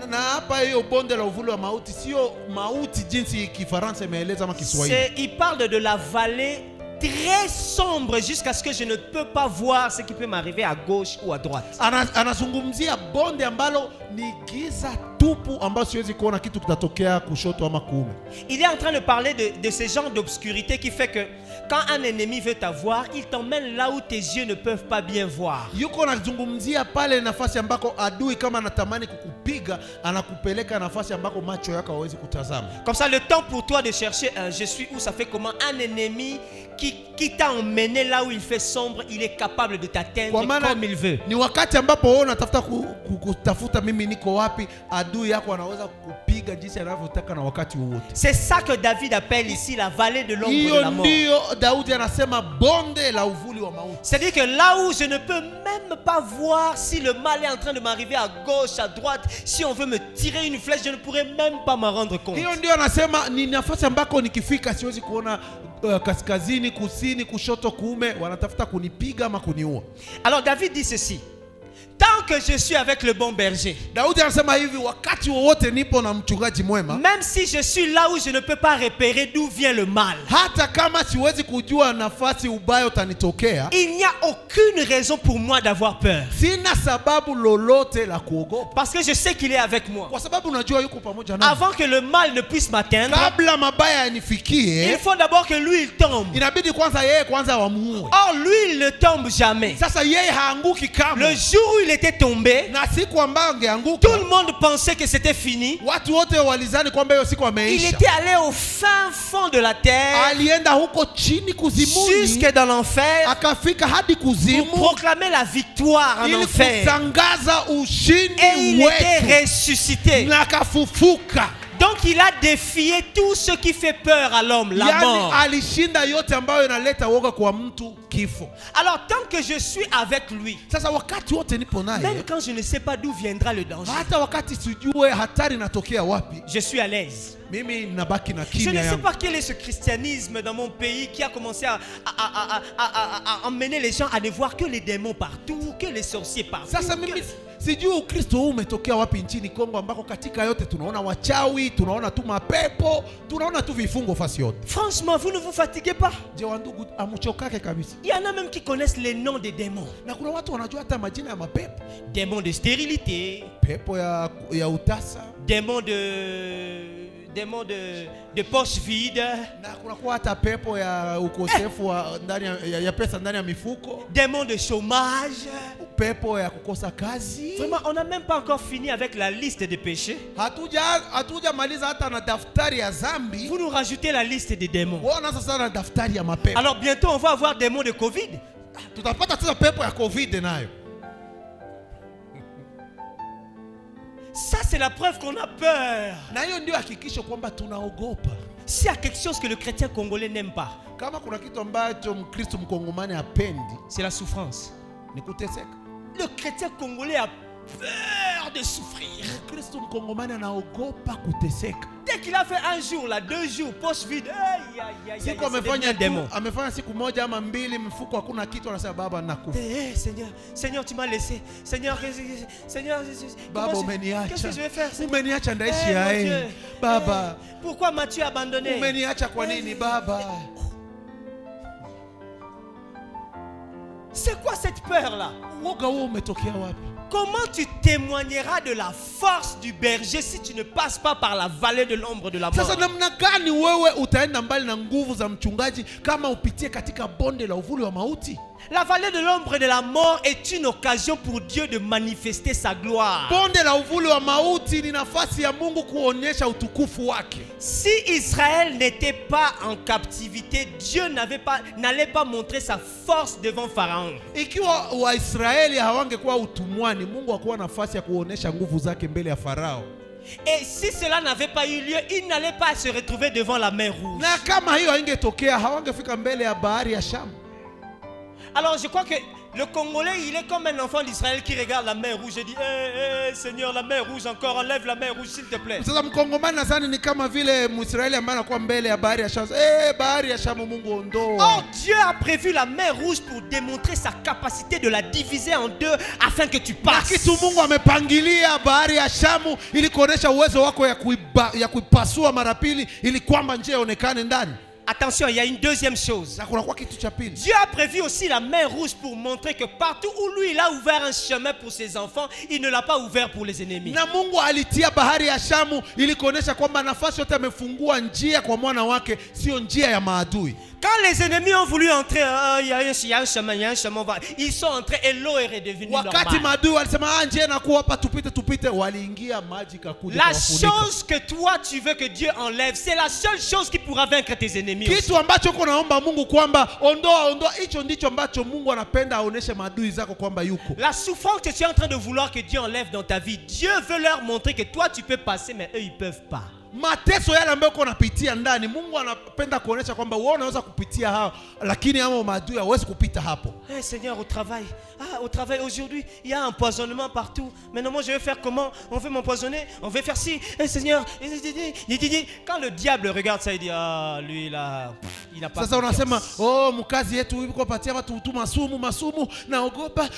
Na hapa hiyo bonde la uvuli wa mauti sio mauti jinsi Kifaransa imeeleza ama Kiswahili. Il parle de la vallée très sombre jusqu'à ce que je ne peux pas voir ce qui peut m'arriver à gauche ou à droite. Anazungumzia bonde ambalo ni giza tupu ambalo siwezi kuona kitu kitatokea kushoto ama kuume. Il est en train de parler de ce genre d'obscurité qui fait que quand un ennemi veut t'avoir, il t'emmène là où tes yeux ne peuvent pas bien voir. Yuko anazungumzia pale nafasi ambako adui kama anatamani kukupiga, anakupeleka nafasi ambako macho yako hawezi kutazama. Comme ça, le temps pour toi de chercher un je suis où, ça fait comment un ennemi qui t'a emmené là où il fait sombre, il est capable de t'atteindre comme il veut. Ni wakati ambapo wewe unatafuta kutafuta mimi niko wapi, adui yako anaweza kukupiga jinsi anavyotaka na wakati wowote. C'est ça que David appelle ici la vallée de l'ombre de la mort. Ndio Daudi anasema bonde la uvuli wa mauti. C'est-à-dire que là où je ne peux même pas voir si le mal est en train de m'arriver à gauche, à droite, si on veut me tirer une flèche, je ne pourrais même pas m'en rendre compte. Hiyo ndio anasema ni nafasi ambako nikifika siwezi kuona kaskazini, kusini, kushoto, kuume, wanatafuta kunipiga ama kuniua. Alors David dit ceci: tant que je suis avec le bon berger, Daudi anasema hivi, wakati wowote nipo na mchungaji mwema, même si je suis là où je ne peux pas repérer d'où vient le mal, hata kama siwezi kujua nafasi ubaya utanitokea, il n'y a aucune raison pour moi d'avoir peur. Sina sababu lolote la kuogopa, parce que je sais qu'il est avec moi. Kwa sababu najua yuko pamoja nami. Avant que le mal ne puisse m'atteindre, kabla mabaya yanifikie, il faut d'abord que lui il tombe. Inabidi kwanza yeye kwanza wamuue. Or lui il ne tombe jamais. Sasa yeye haanguki kamwe. Le jour où il était tombé, na siku ambayo angeanguka, tout le monde pensait que c'était fini. Watu wote walizani kwamba hiyo siku ameisha. Il était allé au fin fond de la terre, alienda huko chini kuzimuni, jusque dans l'enfer, akafika hadi kuzimu, pour proclamer la victoire en enfer. Kutangaza ushindi et il était ressuscité. Na akafufuka. Donc il a défié tout ce qui fait peur à l'homme, la mort. Alishinda yote ambayo inaleta woga kwa mtu, kifo. Alors tant que je suis avec lui, sasa wakati wote nipo naye, même quand je ne sais pas d'où viendra le danger, hata wakati sijue hatari inatokea wapi, je suis à l'aise. Mimi nabaki na kimya. Je ne sais pas quel est ce christianisme dans mon pays qui a commencé à emmener les gens à ne voir que les démons partout, que les sorciers partout. Sasa mimi sijui Ukristo huu umetokea wapi nchini Kongo, ambako katika yote tunaona wachawi, tunaona tu mapepo, tunaona tu vifungo fasi yote. Franchement, vous ne vous fatiguez pas? Je wandugu, amuchokake kabisa. Il y en a même qui connaissent les noms des démons. Na kuna watu wanajua hata majina ya mapepo. Démon de stérilité, pepo ya utasa, démon de poche vide, na kuna kwa hata pepo ya ukosefu wa ndani ya pesa ndani ya mifuko, démon de chômage, pepo ya kukosa kazi. Vraiment, on n'a même pas encore fini avec la liste des péchés. Hatuja maliza hata na daftari ya zambi. Vous nous rajoutez la liste des démons. Wana sasa na daftari ya mapepo. Alors bientôt on va avoir démon de Covid. Tutapata sasa pepo ya Covid nayo. Ça c'est la preuve qu'on a peur. Na hiyo ndio hakikisho kwamba tunaogopa. S'il y a quelque chose que le chrétien congolais n'aime pas, kama kuna kitu ambacho Mkristo mkongomani hapendi, c'est la souffrance. Ni kuteseka. Le chrétien congolais a peur de souffrir. Mkristo mkongomani anaogopa kuteseka. Dès qu'il a fait un jour, là, 2 jours, poche vide, siku amefanya siku moja ama mbili, mfuko hakuna kitu, anasema baba nakufa. Seigneur, tu m'as laissé. Seigneur, baba umeniacha. Qu'est-ce que je vais faire? Umeniacha ndaishi yae. Baba, pourquoi m'as-tu abandonné? Umeniacha kwa nini baba? C'est quoi cette peur-là? Woga huo umetokea wapi? Comment tu témoigneras de la force du berger si tu ne passes pas par la vallée de l'ombre de la mort? Sasa namna gani wewe utaenda mbali na nguvu za mchungaji kama upitie katika bonde la uvuli wa mauti? La vallée de l'ombre de la mort est une occasion pour Dieu de manifester sa gloire. Bonde la uvuli wa mauti ni nafasi ya Mungu kuonyesha utukufu wake. Si Israël n'était pas en captivité, Dieu n'allait pas montrer sa force devant Pharaon. Ikiwa Waisraeli hawangekuwa utumwani, Mungu hakuwa nafasi ya kuonyesha nguvu zake mbele ya Farao. Et si cela n'avait pas eu lieu, il n'allait pas se retrouver devant la mer Rouge. Na kama hiyo haingetokea, hawangefika mbele ya bahari ya Shamu. Alors je crois que le Congolais, il est comme un enfant d'Israël qui regarde la mer rouge et dit Seigneur, la mer rouge encore, enlève la mer rouge s'il te plaît. Sasa mkongomani nadhani ni kama vile Mwisraeli ambaye anakuwa mbele ya bahari ya Shamu. Bahari ya Shamu Mungu ondoa. Oh, Dieu a prévu la mer rouge pour démontrer sa capacité de la diviser en deux afin que tu passes. Kitu Mungu amepangilia bahari ya Shamu ili kuonesha uwezo wako ya kuipasua mara pili ili kwamba njia ionekane ndani. Attention, il y a une deuxième chose. Na kunakuwa kitu cha pili. Dieu a prévu aussi la mer rouge pour montrer que partout où lui il a ouvert un chemin pour ses enfants, il ne l'a pas ouvert pour les ennemis. Na Mungu alitia bahari ya Shamu ili kuonesha kwamba nafasi yote amefungua njia kwa mwana wake, sio njia ya maadui. Quand les ennemis ont voulu entrer, il y a un chemin, ils sont entrés et l'eau est redevenue Wakati normale. maadui walisema njia inakuwa hapa tupite, waliingia maji kakuja La kuwafunika. chose que toi tu veux que Dieu enlève, c'est la seule chose qui pourra vaincre tes ennemis aussi. Kitu ambacho uko naomba Mungu kwamba ondoa, hicho ndicho ambacho Mungu anapenda aoneshe maadui zako kwamba yuko. La souffrance que tu es en train de vouloir que Dieu enlève dans ta vie, Dieu veut leur montrer que toi tu peux passer, mais eux ils peuvent pas. Mateso yale ambayo uko unapitia ndani, Mungu anapenda kuonesha kwamba wewe unaweza kupitia hao, lakini hao maadui hawezi kupita hapo. Hey Seigneur, au travail aujourd'hui, il y a empoisonnement partout. Maintenant, moi, je vais faire comment? On veut m'empoisonner, on veut faire ci. Hey Seigneur, quand le diable regarde ça, il dit, lui là, il n'a pas. Sasa unasema, mkazi yetu yuko patia watu tu masumu, naogopa.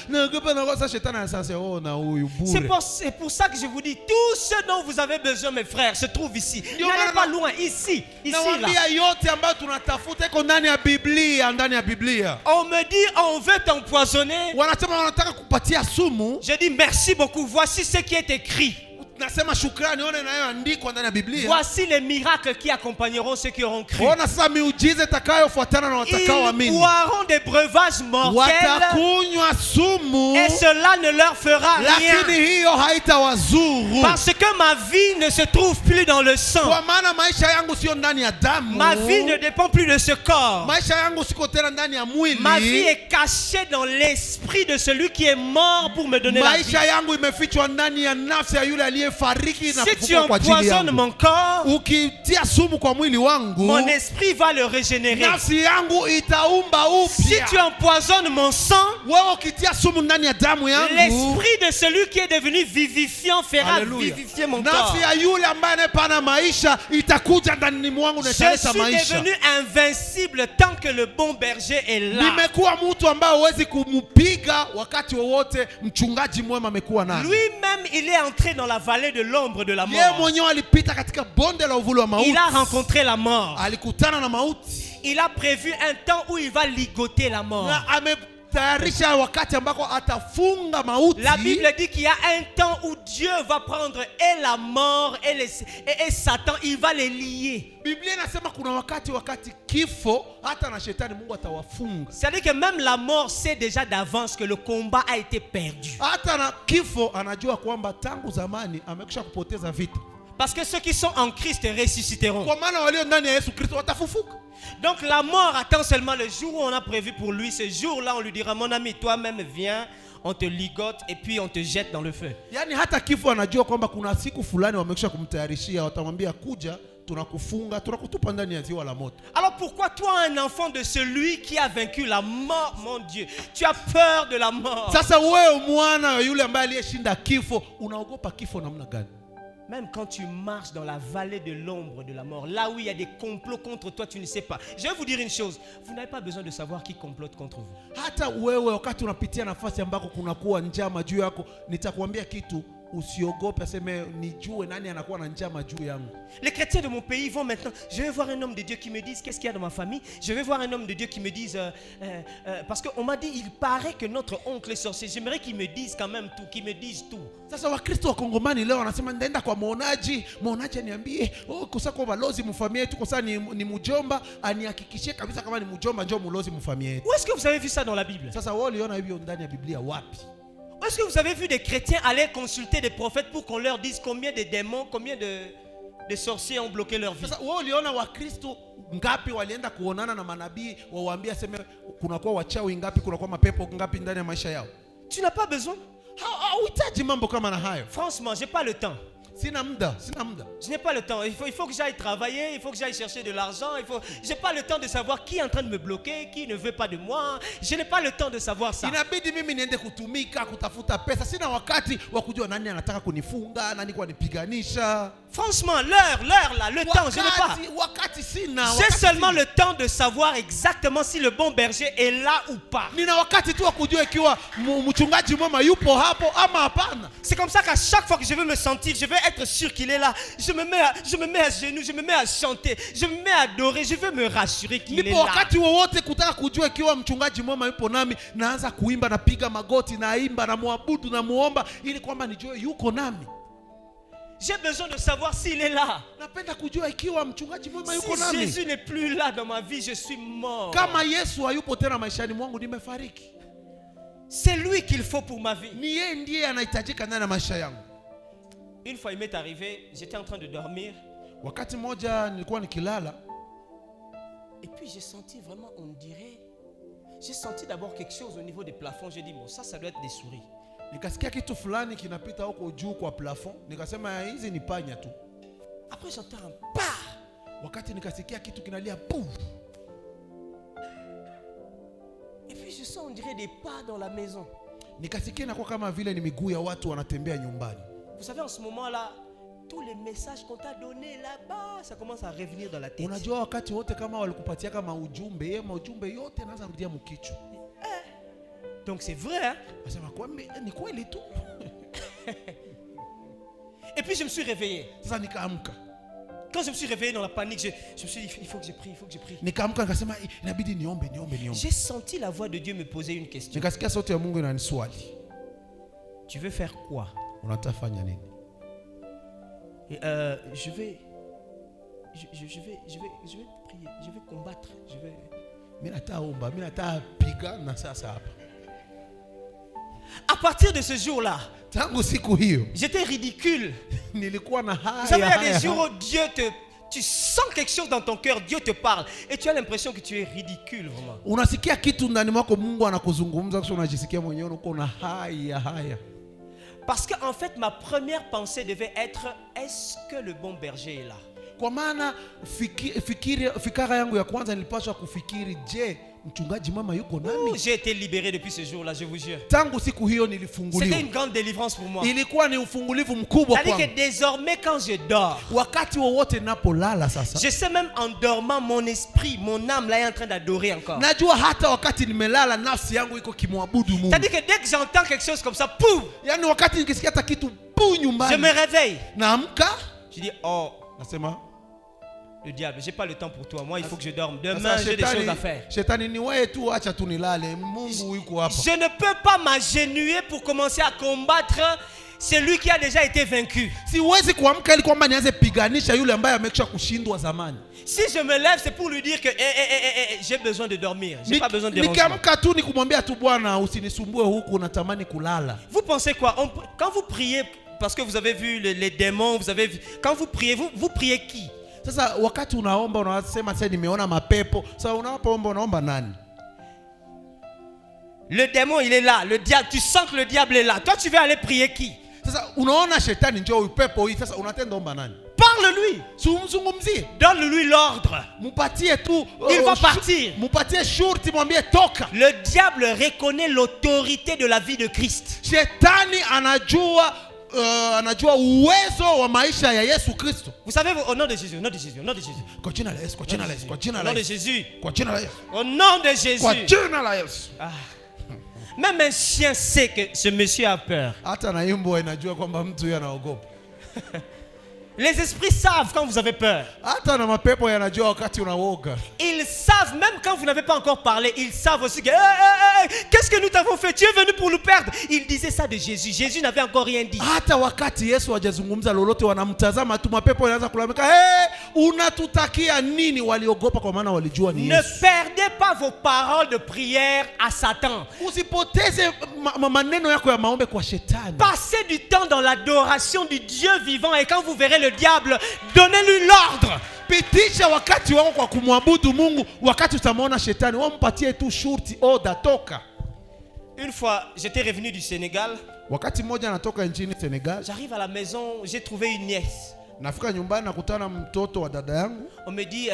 Sasa shetani anasema, na huyu bure. C'est pour ça que je vous dis, tout ce dont vous avez besoin, mes frères, se trouve ici. N'allez pas loin, ici là. Yote ambayo tunatafuta iko ndani ya Biblia. On me dit, on veut t'empoisonner. Wanasema wanataka kupatia sumu. Je dis merci beaucoup. Voici ce qui est écrit. Nasema shukrani, ona inayoandikwa ndani ya Biblia. Voici les miracles qui accompagneront ceux qui auront cru. Ona sasa miujiza itakayofuatana na watakaoamini. Ils boiront des breuvages mortels. Watakunywa sumu. Et cela ne leur fera rien. Lakini hiyo haitawazuru. Parce que ma vie ne se trouve plus dans le sang. Kwa maana maisha yangu sio ndani ya damu. Ma vie ne dépend plus de ce corps. Maisha yangu siko tena ndani ya mwili. Ma vie est cachée dans l'esprit de celui qui est mort pour me donner la vie. Maisha yangu imefichwa ndani ya nafsi ya yule aliyefariki na si tu kufufuka kwa ajili empoisonnes yangu. mon corps, Ukitia sumu kwa mwili wangu, mon esprit va le régénérer. nafsi yangu itaumba upya. Si tu empoisonnes mon sang, wewe ukitia sumu ndani ya damu yangu, l'esprit de celui qui est devenu vivifiant fera Alléluia. vivifier mon corps. Nafsi ya yule ambaye anapana maisha itakuja ndani mwangu na Je italeta suis maisha. devenu invincible tant que le bon berger est là. Nimekuwa mtu ambaye huwezi kumpiga wakati wowote mchungaji mwema amekuwa naye. Lui-même, il est entré dans la vallée de l'ombre de la Yeye mort. mwenyewe alipita katika bonde la uvuli wa mauti. Il a rencontré la mort. Alikutana na mauti. Il a prévu un temps où il va ligoter la mort. Na ametayarisha wakati ambako atafunga mauti. La Bible dit qu'il y a un temps où Dieu va prendre et la mort et Satan, il va les lier. Biblia inasema kuna wakati kifo hata na shetani Mungu atawafunga. C'est-à-dire que même la mort sait déjà d'avance que le combat a été perdu. Hata na kifo anajua kwamba tangu zamani amekwisha kupoteza vita. Parce que ceux qui sont en Christ ressusciteront. Kwa maana walio ndani ya Yesu Kristo watafufuka. Donc la mort attend seulement le jour où on a prévu pour lui. Ce jour-là, on lui dira, mon ami, toi-même viens, on te ligote et puis on te jette dans le feu. Yani hata kifo anajua kwamba kuna siku fulani wamekwisha kumtayarishia, watamwambia kuja, tunakufunga, tunakutupa ndani ya ziwa la moto. Alors pourquoi toi, un enfant de celui qui a vaincu la mort, mon Dieu, tu as peur de la mort? Sasa wewe mwana yule ambaye aliyeshinda kifo, unaogopa kifo namna gani? Même quand tu marches dans la vallée de l'ombre de la mort, là où il y a des complots contre toi, tu ne sais pas. Je vais vous dire une chose, vous n'avez pas besoin de savoir qui complote contre vous. Hata wewe wakati unapitia nafasi ambako kunakuwa njama juu yako, nitakwambia kitu, usiogope, aseme nijue nani anakuwa na njama juu yangu. Les chrétiens de mon pays vont maintenant, je vais voir un homme de Dieu qui me dise qu'est-ce qu'il y a dans ma famille. Je vais voir un homme de Dieu qui me dise parce qu'on m'a dit, il paraît que notre oncle est sorcier. J'aimerais qu'il me dise quand même tout, qu'il me dise tout. Sasa Wakristo wa Kongomani leo wanasema ndaenda kwa muonaji aniambie kosa kwa balozi mfamie yetu, kosa ni mjomba, anihakikishie kabisa kama ni mjomba njoo mulozi mfamie yetu. Où est-ce que vous avez vu ça dans la Bible? Sasa wao uliona hivyo ndani ya Biblia wapi? Où est-ce que vous avez vu des chrétiens aller consulter des prophètes pour qu'on leur dise combien de démons, combien de sorciers ont bloqué leur vie? Sasa wao uliona Wakristo ngapi walienda kuonana na manabii wawaambia sema kunakuwa wachawi ngapi, kunakuwa mapepo ngapi ndani ya maisha yao? Tu n'as pas besoin. Hauhitaji mambo kama na hayo. Franchement, j'ai pas le temps. Sina muda. Je n'ai pas le temps. Il faut que j'aille travailler, il faut que j'aille chercher de l'argent. J'ai pas le temps de savoir qui est en train de me bloquer, qui ne veut pas de moi. Je n'ai pas le temps de savoir ça. Inabidi mimi niende kutumika, kutafuta pesa. Sina wakati wa kujua nani anataka kunifunga, nani kwa nipiganisha. Franchement, l'heure là, le temps, je n'ai pas. Wakati sina. J'ai seulement le temps de savoir exactement si le bon berger est là ou pas. Nina wakati tu wa kujua ikiwa mchungaji mwema yupo hapo ama hapana. C'est comme ça qu'à chaque fois que je veux me sentir, je veux être sûr qu'il est là, je me mets à genoux, je me mets à chanter, je me mets à adorer, je veux me rassurer qu'il est Ndipo là. wakati wowote kutaka kujua ikiwa mchungaji mwema yupo nami, naanza kuimba, napiga magoti, naimba, na muabudu, na muomba ili kwamba nijue yuko nami. J'ai besoin de savoir s'il est là. Napenda kujua ikiwa mchungaji mwema yuko Si nami. Jésus n'est plus là dans ma vie, je suis mort. Kama Yesu hayupo tena maishani mwangu, nimefariki. C'est lui qu'il faut pour ma vie. Ni yeye ndiye anahitajika ndani ya maisha yangu. Une fois il m'est arrivé, j'étais en train de dormir. Wakati mmoja nilikuwa nikilala, Et puis j'ai senti vraiment, on dirait, j'ai senti d'abord quelque chose au niveau des plafonds. J'ai dit, bon, ça doit être des souris. nikasikia kitu fulani kinapita huko juu kwa plafond, nikasema hizi ni panya tu. Après j'entends un pas. Wakati nikasikia kitu kinalia pouf. Et puis je sens, on dirait des pas dans la maison. Nikasikia inakuwa kama vile ni miguu ya watu wanatembea nyumbani. Vous savez, en ce moment-là, tous les messages qu'on t'a donnés là-bas, ça commence à revenir dans la tête. Unajua wakati wote kama walikupatia kama ujumbe, maujumbe yote yanaanza kurudia mkichwa. Donc c'est vrai, hein? Nasema kwamba ni kweli tu. Et puis je me suis réveillé. Sasa nikaamka. Quand je me suis réveillé dans la panique, je me suis dit, il faut que je prie, il faut que je prie. Nikaamka nikasema inabidi niombe. J'ai senti la voix de Dieu me poser une question. Nikasikia sauti ya Mungu inaniswali. Tu veux faire quoi? Unataka fanya nini? Et je vais prier, je vais combattre, Mimi nataomba, mimi natapigana sasa hapa. À partir de ce jour-là, Tangu siku hiyo j'étais ridicule. nilikuwa na Vous savez, il y a haya. des jours où tu sens quelque chose dans ton cœur, Dieu te parle et tu as l'impression que tu es ridicule vraiment. Unasikia kitu ndani mwako, Mungu anakuzungumza, kisha unajisikia mwenyewe uko na haya. Parce qu'en fait, ma première pensée devait être, est-ce que le bon berger est là? Kwa maana fikira yangu ya kwanza nilipaswa kufikiri, je, mchungaji mama yuko nami? J'ai été libéré depuis ce jour-là, je vous jure. Tangu siku hiyo C'était nilifunguliwa. une grande délivrance pour moi. Ilikuwa ni ufungulivu mkubwa C'est-à-dire kwangu. que désormais, quand je dors, Wakati wowote ninapolala sasa, je sais même en dormant, mon esprit, mon âme là est en train d'adorer encore. najua hata wakati nimelala nafsi yangu iko kimwabudu Mungu. C'est-à-dire que dès que j'entends quelque chose comme ça, pouf, Yaani wakati nikisikia hata kitu pu je nyumbani, me réveille. naamka, Je dis, oh, nasema le diable, j'ai pas le temps pour toi. Moi, il faut que je dorme. Demain, sasa j'ai des choses à faire. Shetani ni wewe tu, acha tu nilale. Mungu yuko hapa. Je ne peux pas m'agenouiller pour commencer à combattre celui qui a déjà été vaincu. Siwezi kuamka ili kwamba nianze piganisha yule ambaye amekwisha kushindwa zamani. Si je me lève, c'est pour lui dire que j'ai besoin de dormir. J'ai pas besoin de dérangement. Nikiamka tu ni kumwambia tu, Bwana usinisumbue huku, natamani kulala. Vous pensez quoi? Quand vous priez, parce que vous avez vu les démons, vous avez vu, quand vous priez, vous priez qui? Sasa wakati unaomba unasema sasa nimeona mapepo. Sasa unapoomba unaomba nani? Le démon, il est là. Le diable, tu sens que le diable est là. Toi, tu veux aller prier qui? Sasa unaona shetani njoo upepo hii, sasa unatenda omba nani? Parle-lui. Sumzungumzie. Donne-lui l'ordre. Mupatie tu. Il va partir. Mupatie shurti, mwambie toka. Le diable reconnaît l'autorité de la vie de Christ. Shetani anajua uwezo wa maisha ya Yesu Kristo. Vous savez, au nom de Jésus, au nom de Jésus, au nom de Jésus. Kwa jina la Yesu, kwa jina la Yesu, kwa jina Au la nom de Yesu. Jésus. Kwa jina la Yesu. Au nom de Jésus. Kwa jina la Yesu. Ah. Même un chien sait que ce monsieur a peur. Hata na imbo inajua kwamba mtu yeye anaogopa. Les esprits savent quand vous avez peur. Hata na mapepo yanajua wakati unaoga. Ils savent, même quand vous n'avez pas encore parlé, ils savent aussi que qu'est-ce que nous t'avons fait? Tu es venu pour nous perdre. Ils disaient ça de Jésus. Jésus n'avait encore rien dit. Hata wakati Yesu hajazungumza lolote, wanamtazama tu, mapepo yanaanza kulalamika, unatutakia nini? Waliogopa kwa maana walijua ni Ne Yesu. perdez pas vos paroles de prière à Satan. Usipoteze maneno yako ya maombe kwa shetani. Passez du temps dans l'adoration du Dieu vivant et quand vous verrez le diable, donnez-lui l'ordre. Pitisha wakati wako kwa kumwabudu Mungu. Wakati utamwona shetani, wampatie tu shurti, oda, toka. Une fois, j'étais revenu du Sénégal. Wakati mmoja anatoka nchini Senegal, J'arrive à la maison, j'ai trouvé une nièce. Nafika nyumbani nakutana mtoto wa dada yangu. On me dit,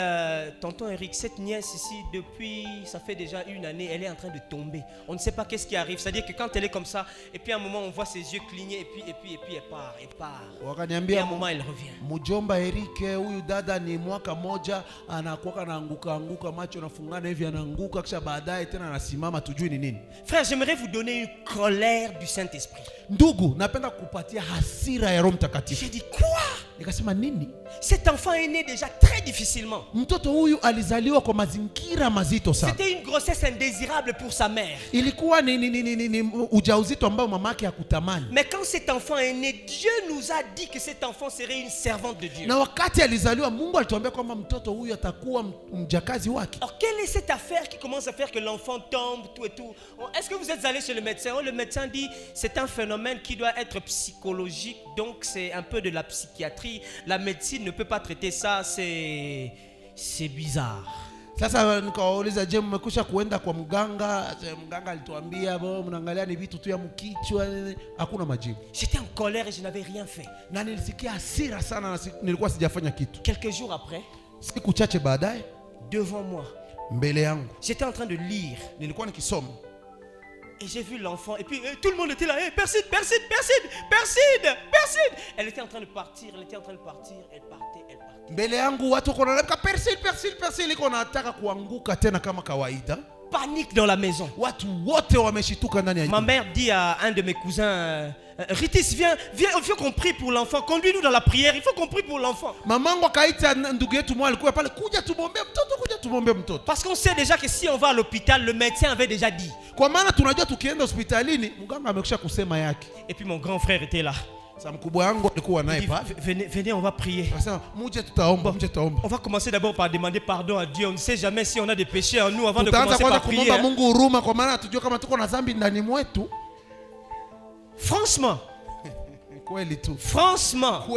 tonton Eric, cette nièce ici, depuis, ça fait déjà une année, elle est en train de tomber. On ne sait pas qu'est-ce qui arrive. C'est-à-dire que quand elle est comme ça, et puis à un moment, on voit ses yeux cligner, et puis elle part. Et à Wakaniambia un moment, elle revient. mjomba Eric, huyu dada ni mwaka moja anakuwa anaanguka macho nafungana hivi anaanguka kisha baadaye tena anasimama tujui ni nini. Frère, j'aimerais vous donner une colère du Saint-Esprit. Ndugu, napenda kukupatia hasira ya Roho Mtakatifu. J'ai dit quoi? Nikasema nini? Cet enfant est né déjà très difficilement. Mtoto huyu alizaliwa kwa mazingira mazito sana. C'était une grossesse indésirable pour sa mère. Ilikuwa ni ujauzito ambao mamake hakutamani. Mais quand cet enfant est né, Dieu nous a dit que cet enfant serait une servante de Dieu. Na wakati alizaliwa Mungu alituambia kwamba mtoto huyu atakuwa mjakazi wake. Alors quelle est cette affaire qui commence à faire que l'enfant tombe tout et tout? Est-ce que vous êtes allé chez le médecin? Le médecin dit c'est un phénomène qui doit être psychologique, donc c'est un peu de la psychiatrie. La médecine ne peut pas traiter ça, c'est bizarre. Sasa nikawauliza, je, mmekusha kuenda kwa mganga? Mganga alituambia mnaangalia ni vitu tu ya mkichwa, hakuna majibu. J'étais en colère et je n'avais rien fait. Na nilisikia hasira sana na nilikuwa sijafanya kitu. Quelques jours après, siku chache baadaye, devant moi, mbele yangu, j'étais en train de lire. Nilikuwa nikisoma. Et j'ai vu l'enfant, et puis tout le monde était là. Perside. Elle était en train de partir, elle partait. Mbele yangu watu wako wanalalamika Perside iko nataka kuanguka tena kama kawaida. Panique dans la maison. Watu wote wameshituka ndani ya nyumba. Ma mère dit à un de mes cousins, Ritis, viens, il faut qu'on prie pour l'enfant. Conduis-nous dans la prière, il faut qu'on prie pour l'enfant. Mamangu akaita ndugu yetu mmoja alikuwa pale, kuja tumwombee mtoto. Parce qu'on sait déjà que si on va à l'hôpital, le médecin avait déjà dit. Kwa maana tunajua tukienda hospitalini mganga amekwisha kusema yake. Et puis mon grand frère était là. Sa mkubwa wangu alikuwa naye pale. Venez, on va prier. Akasema muje tutaomba. On va commencer d'abord par demander pardon à Dieu. On ne sait jamais si on a des péchés en nous avant de commencer par prier. Tutaanza kumomba Mungu huruma kwa maana tujue kama tuko na dhambi ndani mwetu. Franchement. Franchement.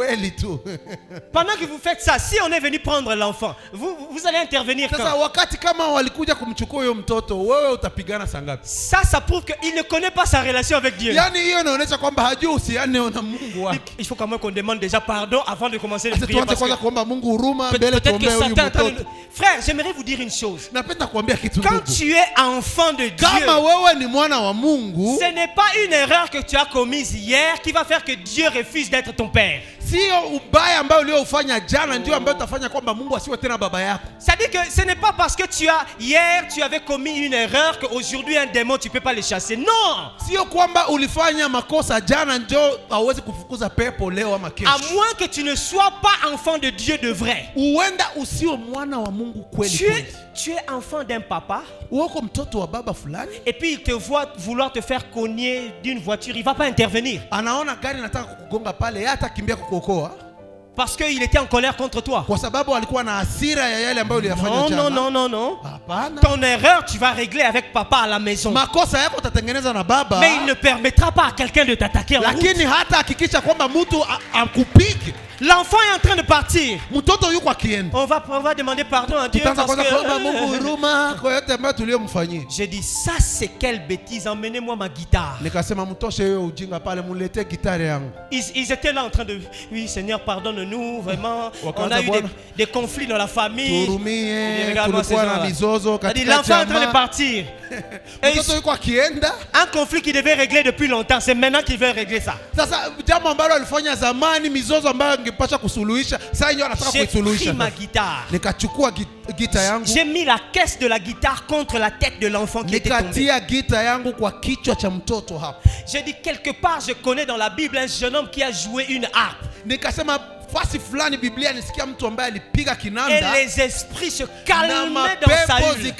Pendant que vous faites ça, si on est venu prendre l'enfant, vous allez intervenir quand? Wakati kama walikuja kumchukua huyo mtoto, wewe utapigana saa ngapi? Ça prouve qu'il ne connaît pas sa relation avec Dieu. Yaani hiyo inaonyesha kwamba hajui uhusiano na Mungu wake. Il faut quand même qu'on demande déjà pardon avant de commencer les prières. Tuanze kwanza kuomba Mungu huruma mbele tuombee huyo mtoto. Frère, j'aimerais vous dire une chose. Napenda kuambia kitu ndugu. Quand tu es enfant de Dieu, kama wewe ni mwana wa Mungu, ce n'est pas une erreur que tu as commise hier qui va faire que Dieu refuse d'être ton père. Sio ubaya ambao uliofanya jana ndio ambao utafanya kwamba Mungu asiwe tena baba yako. C'est-à-dire que ce n'est pas parce que hier tu avais commis une erreur qu'aujourd'hui un démon tu peux pas le chasser. Non. Sio kwamba ulifanya makosa jana ndio hauwezi kufukuza pepo leo ama kesho. À moins que tu ne sois pas enfant de Dieu de vrai. Uenda usio mwana wa Mungu kweli kweli. Tu es enfant d'un papa. Uko mtoto wa baba fulani. Et puis il te voit vouloir te faire cogner d'une voiture, il va pas intervenir. Anaona gari nataka kukugonga pale, hata kimbia kukuokoa. Parce qu'il était en colère contre toi. Kwa sababu alikuwa na hasira ya yale ambayo uliyafanya jana. Non. Hapana. Ton erreur tu vas régler avec papa à la maison. Makosa yako utatengeneza na baba. Mais il ne permettra pas à quelqu'un de t'attaquer en route. Lakini hata hakikisha kwamba mtu akupige. L'enfant est en train de partir. Mtoto yuko akienda. On va demander pardon à Dieu parce que j'ai dit ça c'est quelle bêtise, emmenez-moi ma guitare. Nikasema mtoshe wewe ujinga pale mulete gitare yangu. Ils étaient là en train de oui Seigneur pardonne-nous vraiment on a eu des conflits dans la famille. Kulikuwa na mizozo katika l'enfant est en train de partir. Mtoto yuko akienda. Un conflit qui devait régler depuis longtemps, c'est maintenant qu'il veut régler ça. Sasa jambo ambalo alifanya zamani, mizozo ambayo angepasha kusuluhisha, sasa yeye anataka kuisuluhisha. J'ai pris ma guitare. Nikachukua gita yangu. J'ai mis la caisse de la guitare contre la tête de l'enfant qui était tombé. Nikatia gita yangu kwa kichwa cha mtoto hapo. J'ai dit quelque part je connais dans la Bible un jeune homme qui a joué une harpe. Nikasema fasi fulani Biblia nisikia mtu ambaye alipiga kinanda. Et les esprits se calmaient dans Saül.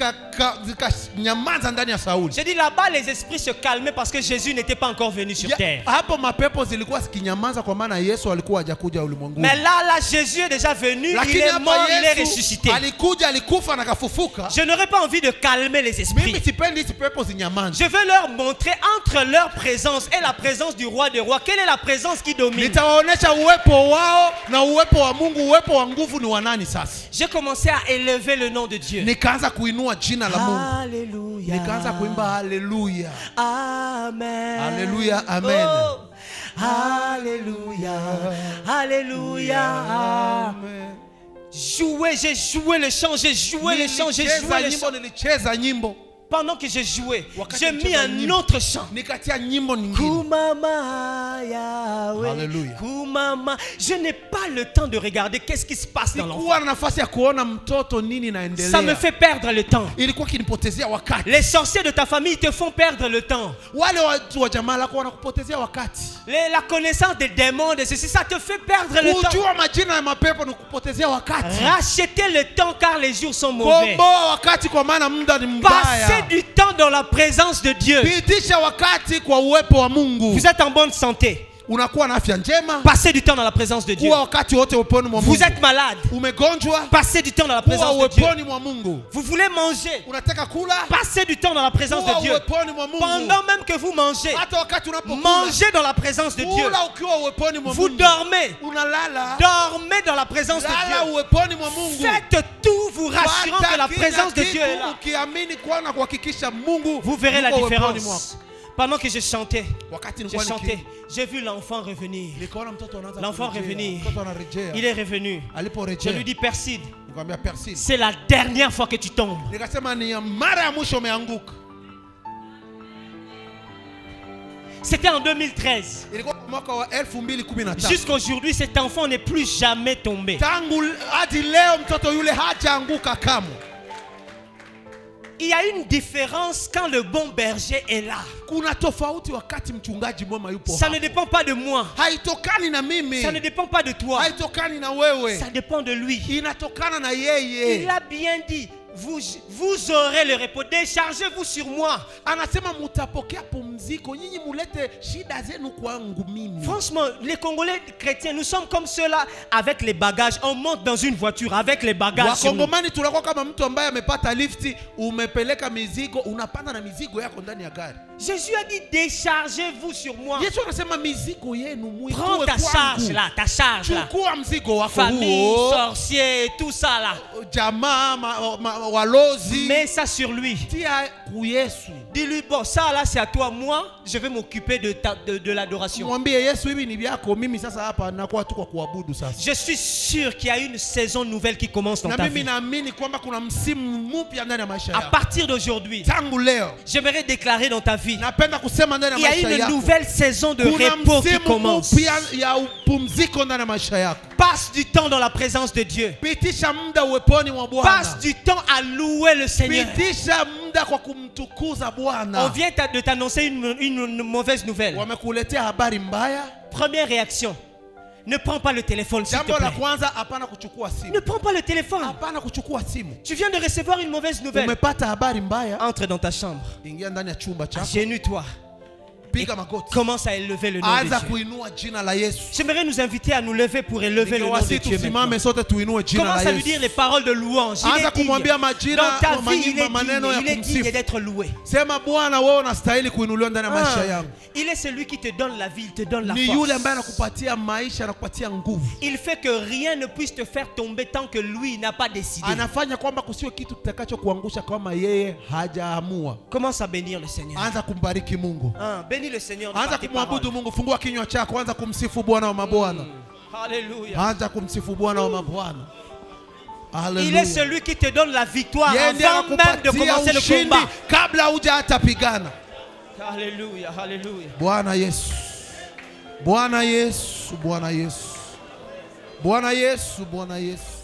Zikanyamaza ndani ya Sauli. J'ai dit là-bas les esprits se calmaient parce que Jésus n'était pas encore venu sur terre. Hapo mapepo zilikuwa zikinyamaza kwa maana Yesu alikuwa hajakuja ulimwenguni. Mais là Jésus est déjà venu, il est mort, il est ressuscité. Alikuja, alikufa na kafufuka. Je n'aurais pas envie de calmer les esprits. Mimi sipendi hizi pepo zinyamaze. Je veux leur montrer entre leur présence et la présence du roi des rois, quelle est la présence qui domine. Nitawaonesha uwepo wao na uwepo wa Mungu, uwepo wa nguvu ni wa nani sasa. J'ai commencé à élever le nom de Dieu. Nikaanza kuinua jina la Mungu. Alléluia. Nikaanza kuimba haleluya. Amen. Haleluya, amen. Oh. Alléluia, Alléluia. Jouer, j'ai joué le chant, j'ai joué le chant, j'ai joué le chant. Nilicheza nyimbo. Pendant que j'ai joué, j'ai mis un autre chant. Nikatia nyimbo nyingine. Kumama Yahweh. Alléluia. Kumama. Je n'ai pas le temps de regarder qu'est-ce qui se passe dans l'enfant. Sikuwa na nafasi ya kuona mtoto nini naendelea. Ça me fait perdre le temps. Ilikuwa kinipotezea wakati. Les sorciers de ta famille te font perdre le temps. Wale watu wa jamaa lako wanakupotezea wakati. La connaissance des démons, de ceci, ça te fait perdre le temps. Kujua majina ya mapepo ni kupotezea wakati. Rachetez le temps car les jours sont mauvais. Komboa wakati kwa maana muda ni mbaya. Passez du temps dans la présence de Dieu. Pitisha wakati kwa uwepo wa Mungu. Vous êtes en bonne santé. Unakuwa na afya njema. Passez du temps dans la présence de Dieu. Kuwa wakati wote uweponi mwa Mungu. Vous êtes malade. Umegonjwa. Passez du temps dans la présence de Dieu. Kuwa uweponi mwa Mungu. Vous voulez manger. Unataka kula. Passez du temps dans la présence de Dieu. Uweponi mwa Mungu. Pendant même que vous mangez. Hata wakati unapokula. Mangez dans la présence de Dieu. Kula ukiwa uweponi mwa Mungu. Vous dormez. Unalala. Dormez dans la présence de Lala Dieu. uweponi mwa Mungu. Faites tout vous rassurant que la présence de Dieu est là. Ukiamini kwa na kuhakikisha Mungu. Vous verrez la différence. Pendant que je chantais, chantais, j'ai vu l'enfant revenir. L'enfant revenir. Il est revenu. Je lui dis Perside, c'est la dernière fois que tu tombes. C'était en 2013. Jusqu'aujourd'hui, cet enfant n'est plus jamais tombé. Il y a une différence quand le bon berger est là. Ça ne dépend pas de moi. Ça ne dépend pas de toi. Ça dépend de lui. Il a bien dit. Vous aurez le repos. Déchargez-vous sur moi. Franchement, les Congolais chrétiens, nous sommes comme ceux-là avec les bagages. On monte dans une voiture avec les bagages sur nous. Jésus a dit déchargez-vous sur moi. Prends ta charge là, ta charge là. Famille, sorcier, tout ça là. Mets ça sur lui. Dis-lui, bon, ça là c'est à toi. Moi, je vais m'occuper de l'adoration. Je suis sûr qu'il y a une saison nouvelle qui commence dans ta vie. À partir d'aujourd'hui, j'aimerais déclarer dans ta vie, il y a une nouvelle saison de repos qui commence. Passe du temps dans la présence de Dieu. Passe du temps à louer le Seigneur. On vient de t'annoncer une mauvaise nouvelle. Première réaction. Ne prends pas le téléphone, s'il te plaît. Ne prends pas le téléphone. Tu viens de recevoir une mauvaise nouvelle. Entre dans ta chambre. Agenouille-toi. Et commence à élever le nom de Dieu. J'aimerais nous inviter à nous lever pour élever le nom de Dieu maintenant. Commence à lui dire les paroles de louange. Il est digne. Dans ta vie, il est digne d'être loué. Il est celui qui te donne la vie, il te donne la force. Il fait que rien ne puisse te faire tomber tant que lui n'a pas décidé. Commence à bénir le Seigneur. Bénis le Seigneur. Alléluia. Il est celui qui te donne la victoire avant même de commencer le combat. Alléluia, alléluia. Bwana Yesu. Bwana Yesu, Bwana Yesu. Bwana Yesu, Bwana Yesu.